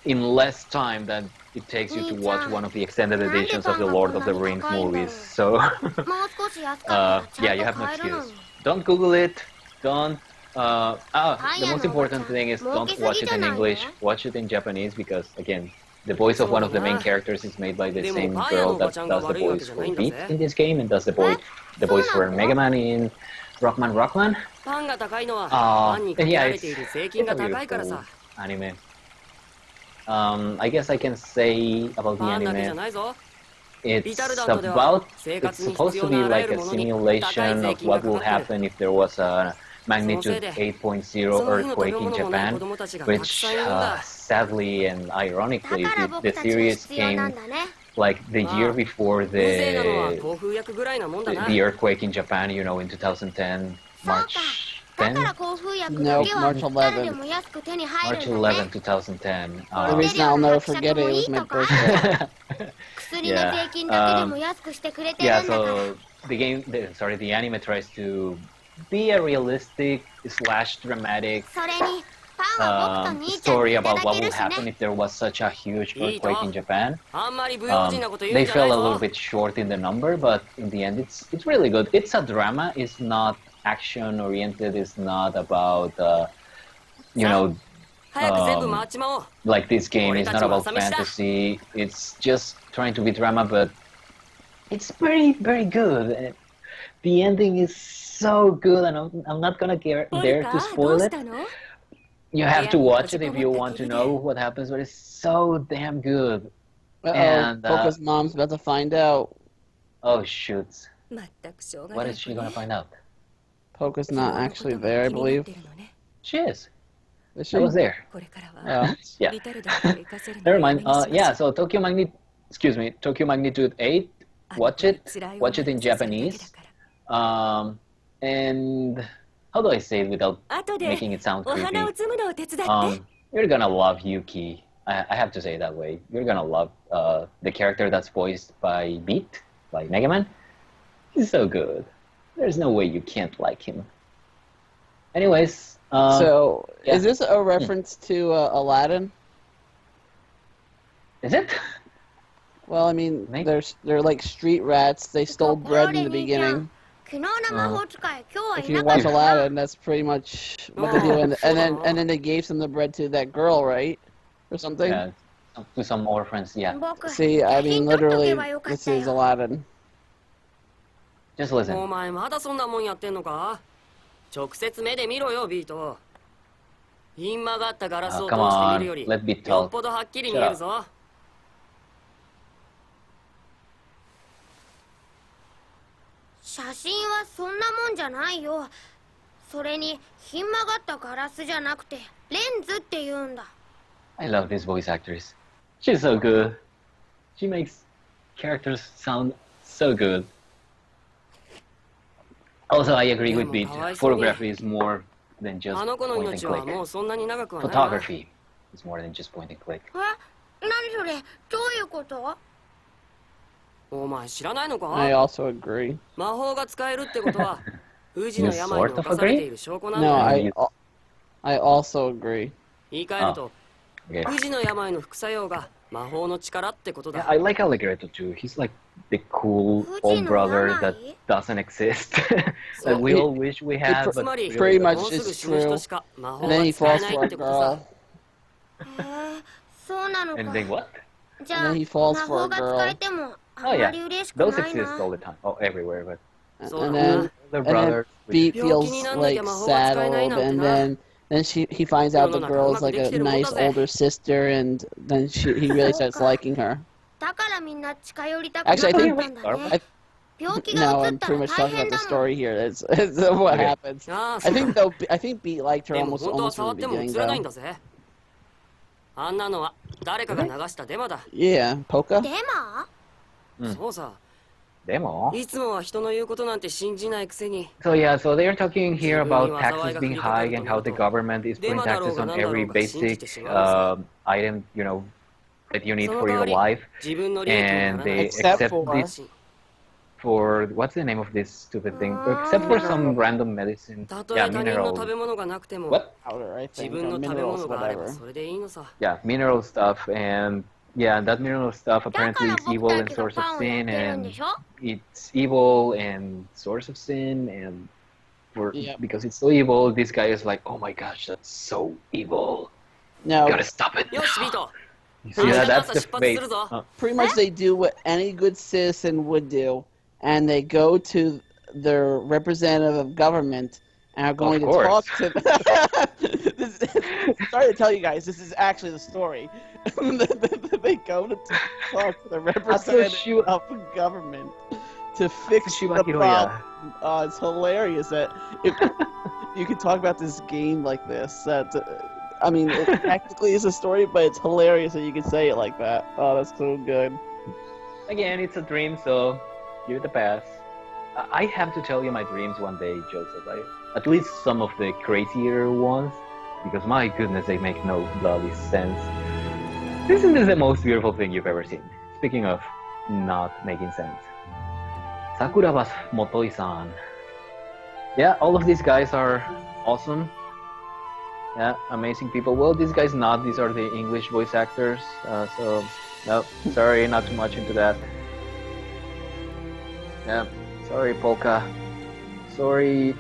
in less time than it takes you to watch one of the extended editions of the Lord of the Rings movies. So, もう少し安かったら yeah, ち you ゃ have ん no と買えるの excuse. に Don't Google it. Don't. The most important thing is don't watch it in English. Watch it in Japanese because again, the voice of one of the main characters is made by the same girl that does the voice for Beat in this game and does the voice for Mega Man in Rockman. ファンが高いのは Uh, ファンに and かけ yeah, られ it's, ている it's 税 a 金が高いから beautiful さ anime. I guess I can say about フ the ァンだけじゃ anime. ないぞ It's リタルダントでは about. 生 It's 活に supposed 必 to 要 be なあらゆ like る a ものに高い simulation 税 of 金が what か will かってる happen if there was a magnitude 8.0 その日の食べ earthquake in 物もない子 Japan, 供たちがたく which さんいるんだ sadly and だ ironically から the 僕たちが series 必要な came んだね like the year before 無税なのは the 暴風役ぐらいなもんだな the earthquake in Japan, you know, in 2010, そうか March だから 10, 口風薬 No, だけは March 誰でも安く手に入 March るんだ 11, ね 2010. The reason I'll never forget it, it was my birthday. 薬の税金だけでも安くしてくれてる Yeah, んだから so the anime tries to be a realistic slash dramatic それにパンは僕と兄ちゃん story にいた about だ what け will るしね happen if there was such a huge earthquake in Japan. あんまり不用心なこと言うん They じゃない fell a little ぞ bit short in the number, but in the end, it's really good. It's a drama. It's not action oriented. It's not about you know 早く全部回っちまおう like this game is not about fantasy. It's just trying to be drama, but it's very good. And the ending is so good, and I'm not gonna dare ポルカ to ど spoil うし it. たの You have to watch it if you いや、 want to know what happens, but it's so damn good. And, Polka's mom's about to find out. oh shoot. 全くしょうが What ない is she gonna find out? Polka's 昨日 not のこ actually とが there, I 気になっ believe. てるのね She is. Is she? I was there. これからは Yeah. Yeah. リタルダントを生かせるの Never をお願 mind. いします Yeah, so Tokyo Magnitude 8. あの Watch 子に it. 辛い Watch it 思い in をさせるだけ Japanese. だから And how do I say it without 後で making it sound お花を creepy? 摘むのを手伝って You're gonna love Yuki. I have to say it that way. You're gonna love the character that's voiced by Beat, by Mega Man. He's so good. There's no way you can't like him. Anyways, So, yeah. is this a reference to Aladdin? is it? Well, I mean, Maybe. they're like street rats. They stole bread in the beginning. 昨日の魔法使い、今日は If い you なかっ watch たな Aladdin, that's pretty much what they do. And then they gave some of the bread to that girl, right, or something. Yeah, to some orphans. Yeah. 僕 See, I 写真 mean, 撮っとけ literally, ばよかっ this た is よ Aladdin. Just お listen. 前まだそんなもんやってんのか？直接目で見ろよビート。ひん曲がったガラスを通 Come して見 on, るより let me よ talk. っぽどはっきり見えるぞ。写真はそんなもんじゃないよ。それにひん曲がったガラスじゃなくてレンズって言うんだ。 I love these voice actors. She's so good. She makes characters sound so good. Also, I agree with Beat. Photography is more than just あの子の point and 命は click. もうそんなに長くはないな。 Photography is more than just point and click. 何それどういうこと？お前知らないのか？ I also agree. 魔法が使えるってことは富士の病に侵されている証拠なん No, だ。 I also agree. 言い換えると Okay. 富士の病の副作用が魔法の力ってこと Yeah, だ。 I like Allegretto too. He's like the cool old brother that doesn't exist. that we all wish we had, つ but まり really pretty much もうすぐ is 死ぬ人 true. しか魔法 And then が he 使え falls ない for っ a てことさ girl.。そうなのか。 And then what? じゃ And あ then he falls 魔 for 法 a が girl. 使えてもあ Oh んま yeah, り嬉しく those ない exist な。 all the time. Oh, everywhere, but And then the and brother. then Beat feels 病気になんな like きゃ魔法が使えないなんて saddled, な。 and then he finds out the girl is like a nice older sister, and then he really starts liking her. だからみんな近寄りたくなか Actually, っ I たん think だね I, 病気が no, 移っ I'm た pretty ら much 大 talking 変 about だ the もん。 story here. It's what Okay. happens. ああ I そう think か though, I think Beat liked her でも almost 本当は almost 触 from っ the ても beginning 映らないん though. だぜ。あんなのは誰かが流したデマだ。 Yeah, Polka. でもそうさ。 Demo. いつもは人の言うことなんて信じないくせに。 So yeah, so they're talking here about taxes being high and how the government is putting taxes on every basic item, you know, that you need for your life. 自分の利益にな And らない。 they Except accept for- this for what's the name of this stupid thing? Except for some random medicine. たと Yeah, え他人の食べ mineral. 物がなくても What? Powder, I 自 think, 分 or の食べ minerals, 物があれば whatever. それでいいのさ。 Yeah, mineral stuff, and yeah, that mineral stuff だか apparently ら is 僕 evil た and ちが source パ of ンをやっ sin, てるん and でしょ？ it's evil and source of sin, and Yep. because it's so evil, this guy is like, oh my gosh, that's so evil. No, Gotta stop it. よしビート。 You see that? That's the 出発 fate. するぞ。 pretty much they do what any good citizen would do, and they go to their representative of government and are going to course. talk to. Sorry to tell you guys, this is actually the story. They go to talk to the representative sure. of government to fix the Shibakiroya. problem. It's hilarious that if you can talk about this game like this. That I mean, it technically is a story, but it's hilarious that you can say it like that. Oh, that's so good. Again, it's a dream, so give it a pass. I have to tell you my dreams one day, Joseph. Right? At least some of the crazier ones, because my goodness, they make no bloody sense. This is the most beautiful thing you've ever seen. Speaking of not making sense. Sakuraba Motoi-san. Yeah, all of these guys are awesome. Yeah, amazing people. Well, these guys not. These are the English voice actors. So, no, sorry, not too much into that. Yeah, sorry, Polka. Sorry,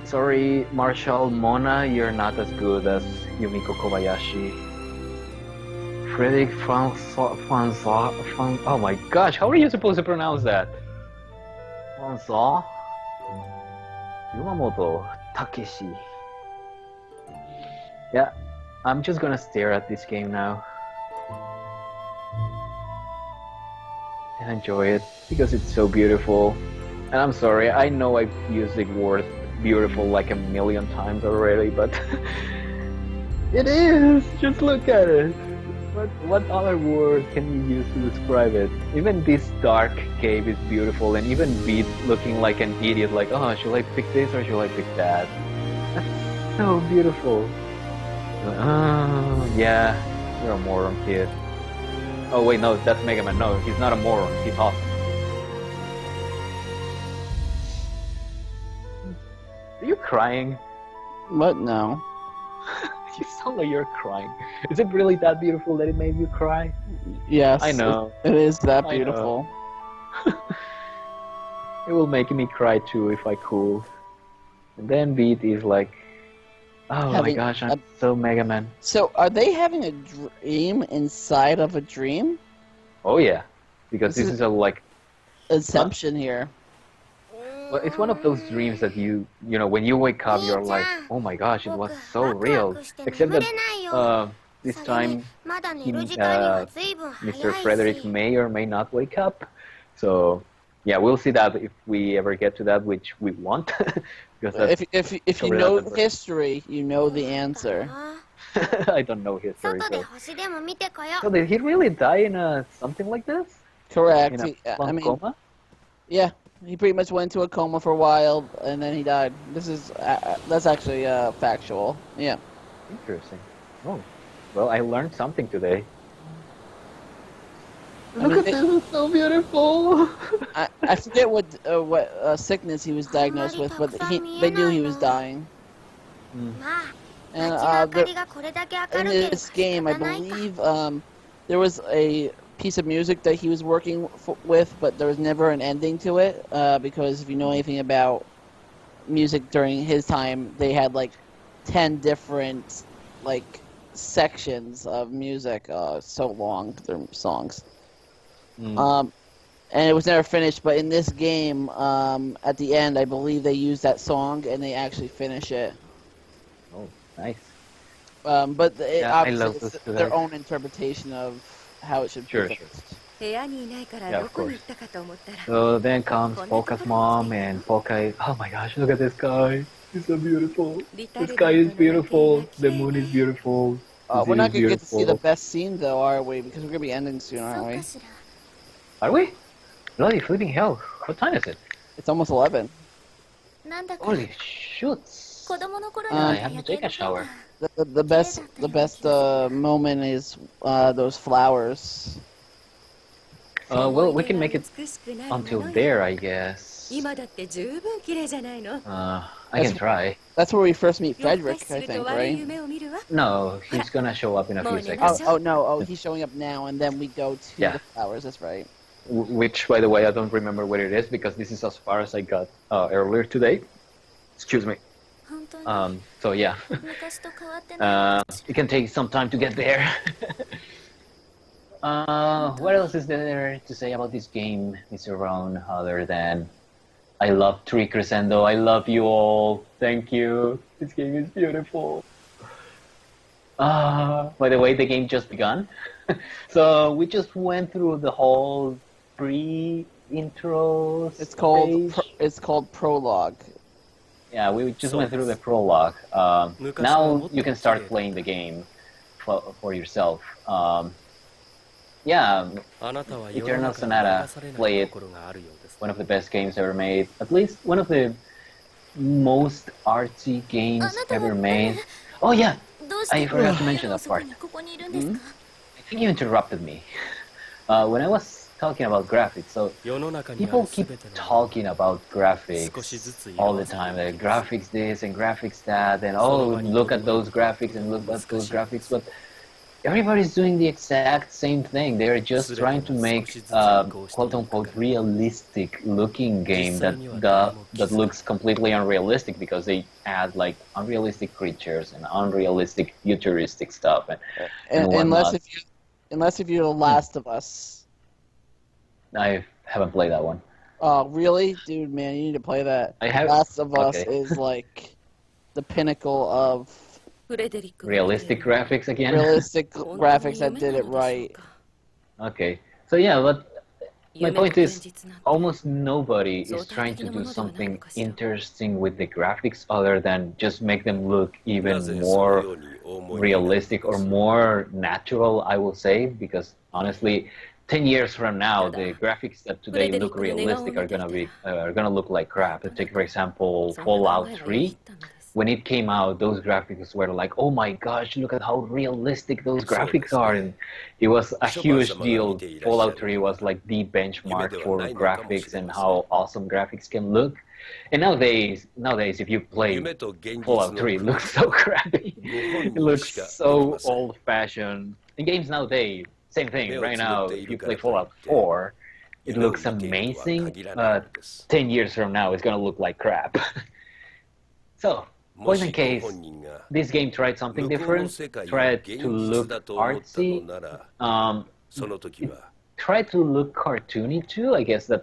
Marshall Mona. You're not as good as Yumiko Kobayashi. Frederick oh my gosh, how are you supposed to pronounce that? Francois Yumamoto Takeshi. Yeah, I'm just gonna stare at this game now. and enjoy it because it's so beautiful. And I'm sorry, I know I've used the word beautiful like a million times already, but it is. Just look at it. What other word can you use to describe it? Even this dark cave is beautiful, and even Beat looking like an idiot, like, oh, should I pick this or should I pick that? That's so beautiful. Oh, yeah, you're a moron, kid. Oh wait, no, that's Mega Man. No, he's not a moron. He's awesome. Are you crying? What? No. You sound like you're crying. Is it really that beautiful that it made you cry? Yes. I know. It is that I beautiful. It will make me cry too if I could. And then Beat is like, oh my gosh, I'm so Mega Man. So, are they having a dream inside of a dream? Oh yeah, because this is a like Inception here. well, it's one of those dreams that you know, when you wake up, you're like, oh my gosh, it was so real. Except that this time, Mr. Frederick may or may not wake up. So, yeah, we'll see that if we ever get to that, which we won't. Because if you know history, you know the answer. I don't know history. So did he really die in a something like this? Correct. In a coma? Yeah, he pretty much went into a coma for a while, and then he died. This is that's actually factual. Yeah. Interesting. Oh, well, I learned something today. Look at this, it's so beautiful. I forget what sickness he was diagnosed with, but they knew he was dying. And in this game, I believe there was a piece of music that he was working with, but there was never an ending to it, because if you know anything about music during his time, they had like 10 different like sections of music, so long, their songs. And it was never finished, but in this game, at the end, I believe they use that song and they actually finish it. Oh, nice. But obviously it's their their own interpretation of how it should be finished. Yeah, of course. So then comes Polka's mom, and Polka is, oh my gosh, look at this guy. He's so beautiful. The sky is beautiful. The moon is beautiful. We're not going to get to see the best scene, though, are we? Because we're going to be ending soon, aren't we? Are we? Bloody flipping hell. What time is it? It's almost 11. Holy shoots. I have to take a shower. The best moment is those flowers. Well, we can make it until there, I guess. I can try. That's where we first meet Frederick, I think, right? No, he's gonna show up in a few seconds. Oh, he's showing up now, and then we go to the flowers, that's right. Which, by the way, I don't remember what it is, because this is as far as I got earlier today. Excuse me. So yeah. It can take some time to get there. What else is there to say about this game, Mr. Ron, other than I love Tree Crescendo, I love you all, thank you, this game is beautiful. By the way, the game just begun. So we just went through the whole pre-intro stage. It's called Prologue. Yeah, we just went through the prologue. Now you can start playing the game for yourself. Yeah, Eternal Sonata, play it. One of the best games ever made. At least one of the most artsy games ever made. Oh yeah, I forgot to mention that part. I think you interrupted me. When I was talking about graphics, so people keep talking about graphics all the time, like graphics this and graphics that, and oh, look at those graphics and look at those graphics, but everybody's doing the exact same thing. They're just trying to make quote-unquote realistic looking game that looks completely unrealistic, because they add like unrealistic creatures and unrealistic futuristic stuff and unless if you're The Last of Us. I haven't played that one. Oh, really? Dude, man, you need to play that. I have. Last of Us is like the pinnacle of realistic graphics again. Realistic graphics that did it right. Okay, so yeah, but My 夢と point 現 is, 実なんて almost nobody 相 is 対 trying 的 to なも do のではないの something かしら。 interesting with the graphics other than just make them look な even ぜその more ようにお思いになるの realistic か or しら more natural, I will say, because honestly, 10 years from now, Yada. the graphics that today フレデリッ look クの寝顔を realistic 見 are てい gonna た be ら are gonna look like crap. Take for example そんな考 Fallout えがよぎっ 3. たのです。 When it came out, those graphics were like, oh my gosh, look at how realistic those So graphics that's are, right. and it was a huge Chopper-sama deal. が見ていらっしゃる Fallout 3 was like the 夢 benchmark では for ないのかもし graphics れ and ません how awesome graphics can look. And nowadays, if you play 夢と現実 Fallout の 3, it 区別 looks so は crappy. ご本 It 人に looks しかでき so ません old-fashioned. In games nowadays, same thing. 目を Right つぶっ now, てい if る you か play らといっ Fallout て 4, it 夢を looks 見ているとは amazing. 限らないの But です 10 years from now, it's gonna look like crap. So, も point in しご case, 本人が this game tried something 向こうの different, 世界を tried 現 to 実 look だと思ったの artsy, なら um, その時は tried to look cartoony too. I guess that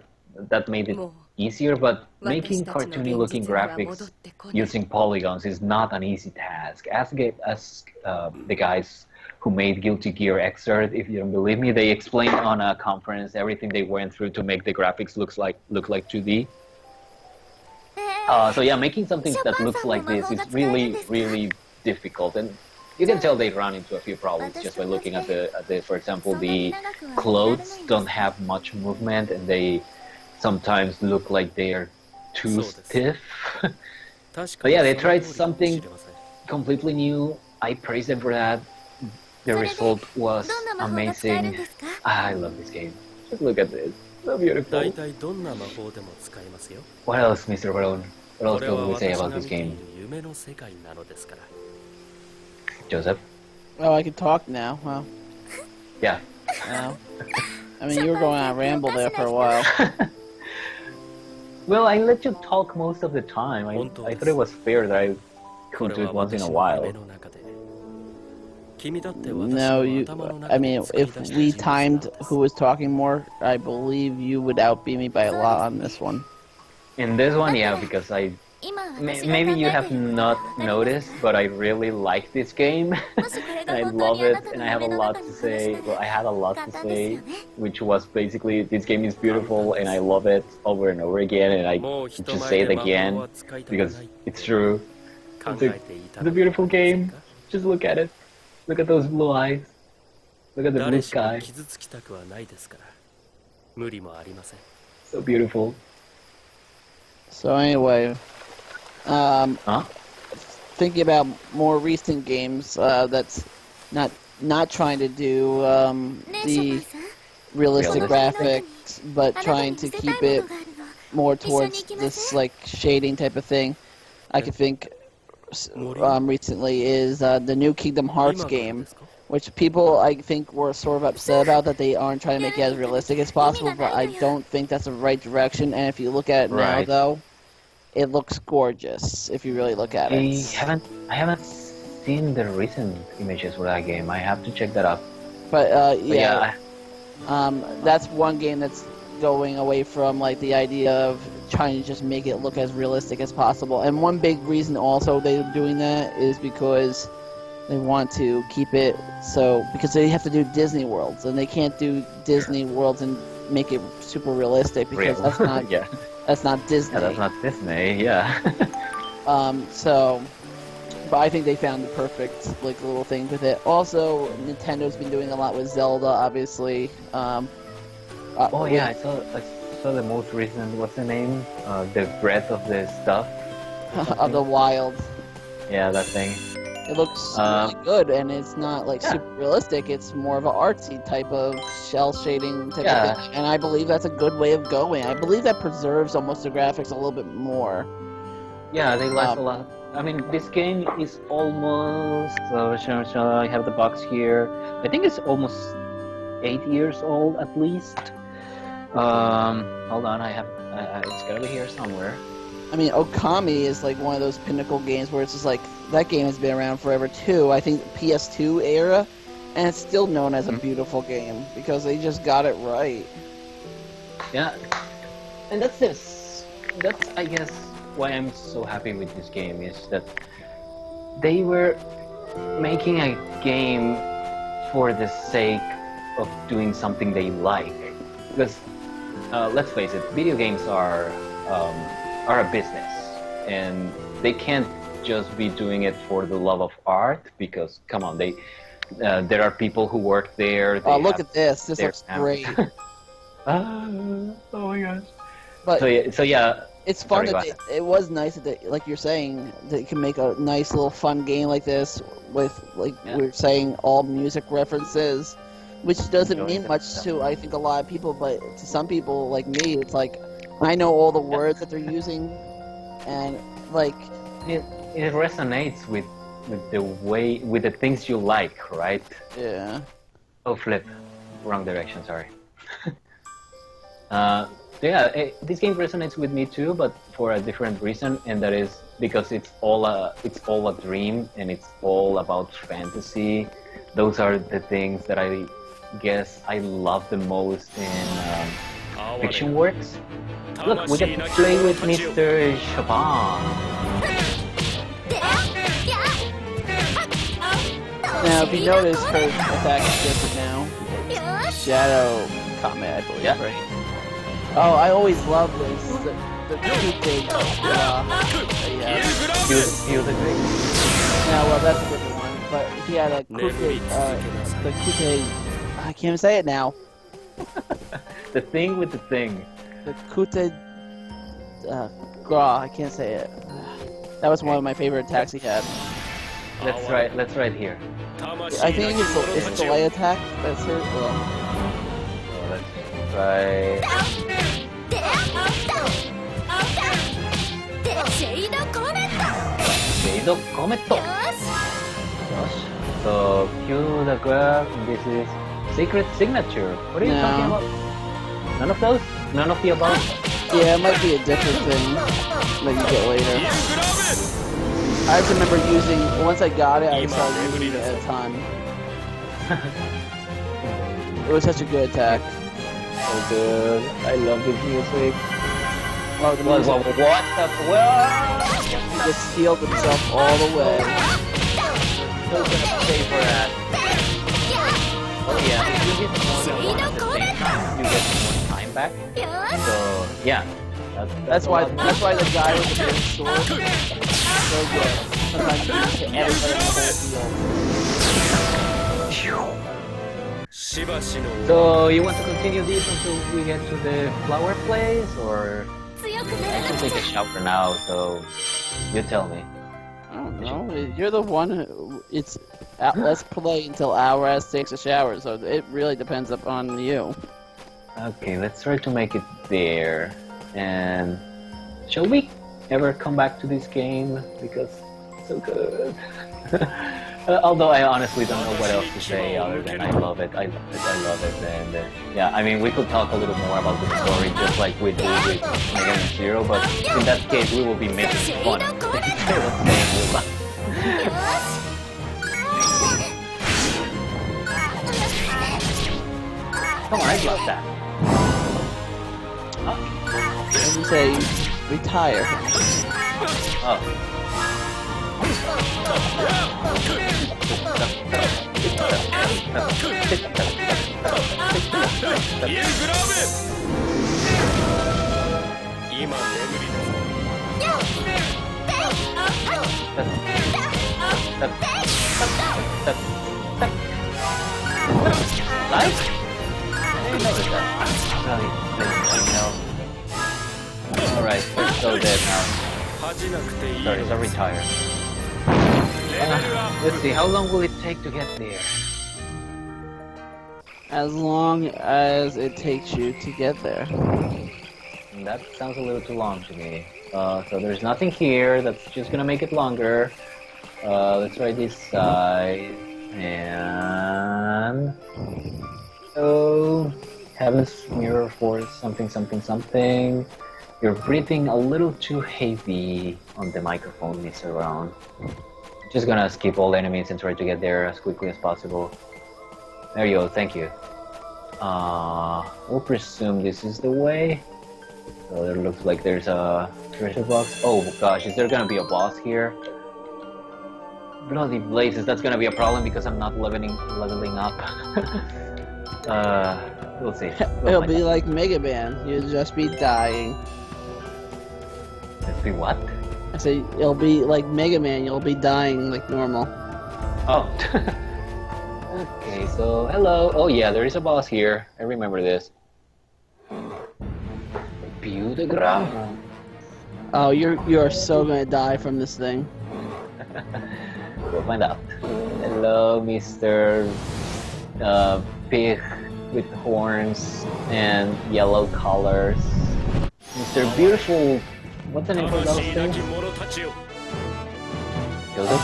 made it もう easier, but 私 making たちの cartoony 現 looking 実には戻っ graphics てこない。 using polygons is not an easy task. Ask the guys who made Guilty Gear Xrd. If you don't believe me, they explained on a conference everything they went through to make the graphics look like 2D. So yeah, making something that looks like this is really difficult, and you can tell they run into a few problems just by looking at the for example, the clothes don't have much movement, and they sometimes look like they are too stiff. 確か But に yeah, they その tried 通りかもし something れません completely new. I praise them for that. The result was どんな魔法が使えるん amazing. ですか？ I love this game. Just look at this. So beautiful. 大体どんな魔法でも使えますよ What else, Mr. Brown? What こ else れは could we say 私 about が this 見てい game? る夢の世界なのですから Joseph? Oh, I can talk now. Well, Yeah. no. I mean, you were going on a ramble there for a while. Well, I let you talk most of the time. I thought it was fair that I こ could れ do は it once in 私 a の while. 夢の中で君だって私 No, の you. 頭の中 I で mean, 作り if 出した we 人物なん timed です who was talking more, I believe you would outbeat me by a lot on this one. In this one, yeah, because 今私が maybe 考 you え have ていることが not わかります noticed, but I really like this game. もしこれが I 本当 love にあな it, た and の I have a 夢の lot 中 to の話 say. な Well, I had a lot 簡 to 単です say, よね which was basically this game is beautiful, and I love it over and over again, and I もう人 just 前 say で it 魔法 again は使いたく because ない it's true. 考 It's えていた a の beautiful ではありません game. か Just look at it. Look at those blue eyes. Look at the blue 誰しも sky. 傷つきたくはないですから無理もありません So beautiful. So anyway, Huh? thinking about more recent games that's not trying to do ねえショ the パンさん realistic Realistic. graphics, but あなたに trying 見 to せたい keep もの it があるの more 一緒に towards 行きません？ this like shading type of thing. I could think recently is the new Kingdom Hearts 今からで game, すか which people I think were sort of upset about that they aren't trying to make it as realistic as possible, but I don't think that's the right direction. And if you look at it now, Right. though, it looks gorgeous if you really look at I it. haven't seen the recent images for that game. I have to check that up. But But yeah, that's one game that's going away from like the idea of trying to just make it look as realistic as possible. And one big reason also they're doing that is because they want to keep it so because they have to do Disney worlds and they can't do Disney worlds and make it super realistic because Real. that's not Yeah. that's not Disney. Yeah, that's not Disney. Yeah. But I think they found the perfect like little thing with it. Also, Nintendo's been doing a lot with Zelda, obviously. Oh yeah, I saw the most recent. What's the name? The Breath of the Stuff. of the Wild. Yeah, that thing. It looks really good, and it's not like super realistic. It's more of an artsy type of shell shading type Yeah. of thing, and I believe that's a good way of going. I believe that preserves almost the graphics a little bit more. Yeah, they last a lot. I mean, this game is almost. Shall I have the box here? I think it's almost 8 years old at least. Hold on, it's gotta be here somewhere. I mean, Okami is like one of those pinnacle games where it's just like that game has been around forever too. I think PS2 era, and it's still known as a beautiful game because they just got it right. Yeah, and that's this. That's I guess why I'm so happy with this game is that they were making a game for the sake of doing something they like. Because let's face it, video games are a business, and they can't just be doing it for the love of art. Because come on, there are people who work there. Oh, look at this! This looks great. Oh my gosh! But So yeah. it's fun Sorry, that it was nice that like you're saying, that you can make a nice little fun game like this with, like we're saying, all music references, which doesn't mean much to, I think, a lot of people, but to some people like me, it's like I know all the words that they're using, and like it resonates with the things you like, right? Yeah. Oh, flip, wrong direction. Sorry. This game resonates with me too, but for a different reason, and that is because it's all a dream, and it's all about fantasy. Those are the things that I guess I love the most in fiction works. Look, we get to play with Mr. Chopin. Now, if you notice, her attack is different now. Shadow combat, I believe, right? Oh, I always love this. The Kute, He was a great. no, well, that's a different one. But he had a Kute, the Kute, I can't even say it now. The thing with the thing. The Kute, Gra, I can't say it. That was one of my favorite attacks he had. Let's try it here. I think it's the delay attack that's her. Well, So let's try. Shade Cometo. So cue the grab. This is secret signature. What are you talking about? None of those? None of the above? yeah, it might be a different thing that you get later. I just remember using, once I got it, I started using it at a time. It was such a good attack. So good. I love this music. Oh, the What music, the? What? he just healed himself all the way. Who's gonna pay for that? Oh yeah, if you hit more than one at the same time, you get more time back. So yeah, That's why the guy with the big sword is so good. Sometimes you just hit everybody in the whole field. So you want to continue this until we get to the flower place, or I should take a shower now? So you tell me. I don't know. You're the one who, let's play until our ass takes a shower, so it really depends upon you. Okay, let's try to make it there. And shall we ever come back to this game? Because it's so good. Although I honestly don't know what else to say other than I love it. I love it. And yeah, I mean, we could talk a little more about the story just like we do with Mega Man Zero, but in that case we will be making fun instead of saying we love. Come on, I love that. Let me say, retire. Oh. Life? I didn't notice that. Alright, we're so dead now. Sorry, so retired. Let's see, how long will it take to get there? As long as it takes you to get there. That sounds a little too long to me. So there's nothing here, that's just gonna make it longer. Let's try this side. And... oh, Heaven's Mirror for something, something, something. You're breathing a little too heavy on the microphone, Mr. Round. Just gonna skip all enemies and try to get there as quickly as possible. There you go, thank you. We'll presume this is the way. So it looks like there's a treasure box. Oh gosh, is there gonna be a boss here? Bloody blazes, that's gonna be a problem because I'm not leveling up. We'll see. It'll be like Mega Man. You'll just be dying. Let's be what? I say it'll be like Mega Man. You'll be dying like normal. Oh. Okay, so hello. Oh yeah, there is a boss here. I remember this. View the ground. Oh, you're so gonna die from this thing. We'll find out. Hello, Mr. Pig with horns and yellow colors. Mr. Beautiful. What's the name for those things? Those are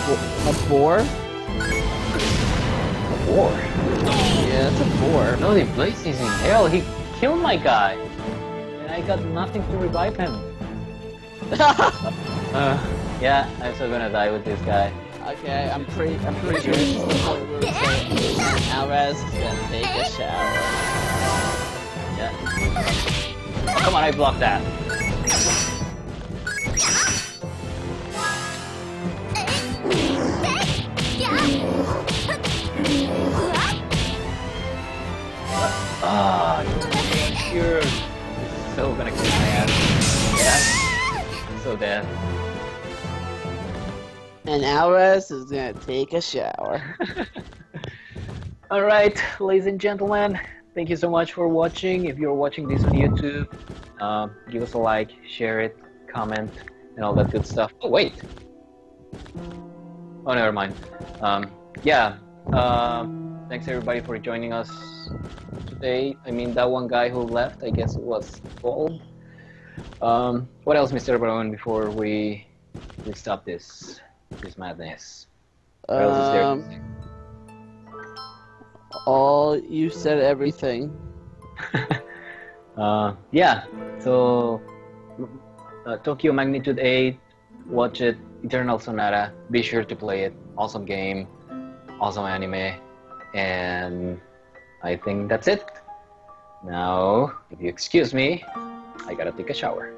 A boar? a boar. Yeah, it's a boar. No, the place is in hell. He killed my guy, and I got nothing to revive him. Yeah, I'm still gonna die with this guy. Okay, I'm pretty sure this is the point where we say Alraz is gonna take a shower. Yeah. Oh, come on, I blocked that. Ah, you're so gonna kick my ass. Yeah. So dead. And Alraz is gonna take a shower. Alright, ladies and gentlemen, thank you so much for watching. If you're watching this on YouTube, give us a like, share it, comment, and all that good stuff. Oh, wait! Oh, never mind. Thanks everybody for joining us today. I mean, that one guy who left, I guess it was Paul. What else, Mr. Brown, before we stop this madness? What else is there? All you said everything. Yeah, so Tokyo Magnitude 8, watch it, Eternal Sonata, be sure to play it. Awesome game, awesome anime, and I think that's it. Now, if you excuse me, I gotta take a shower.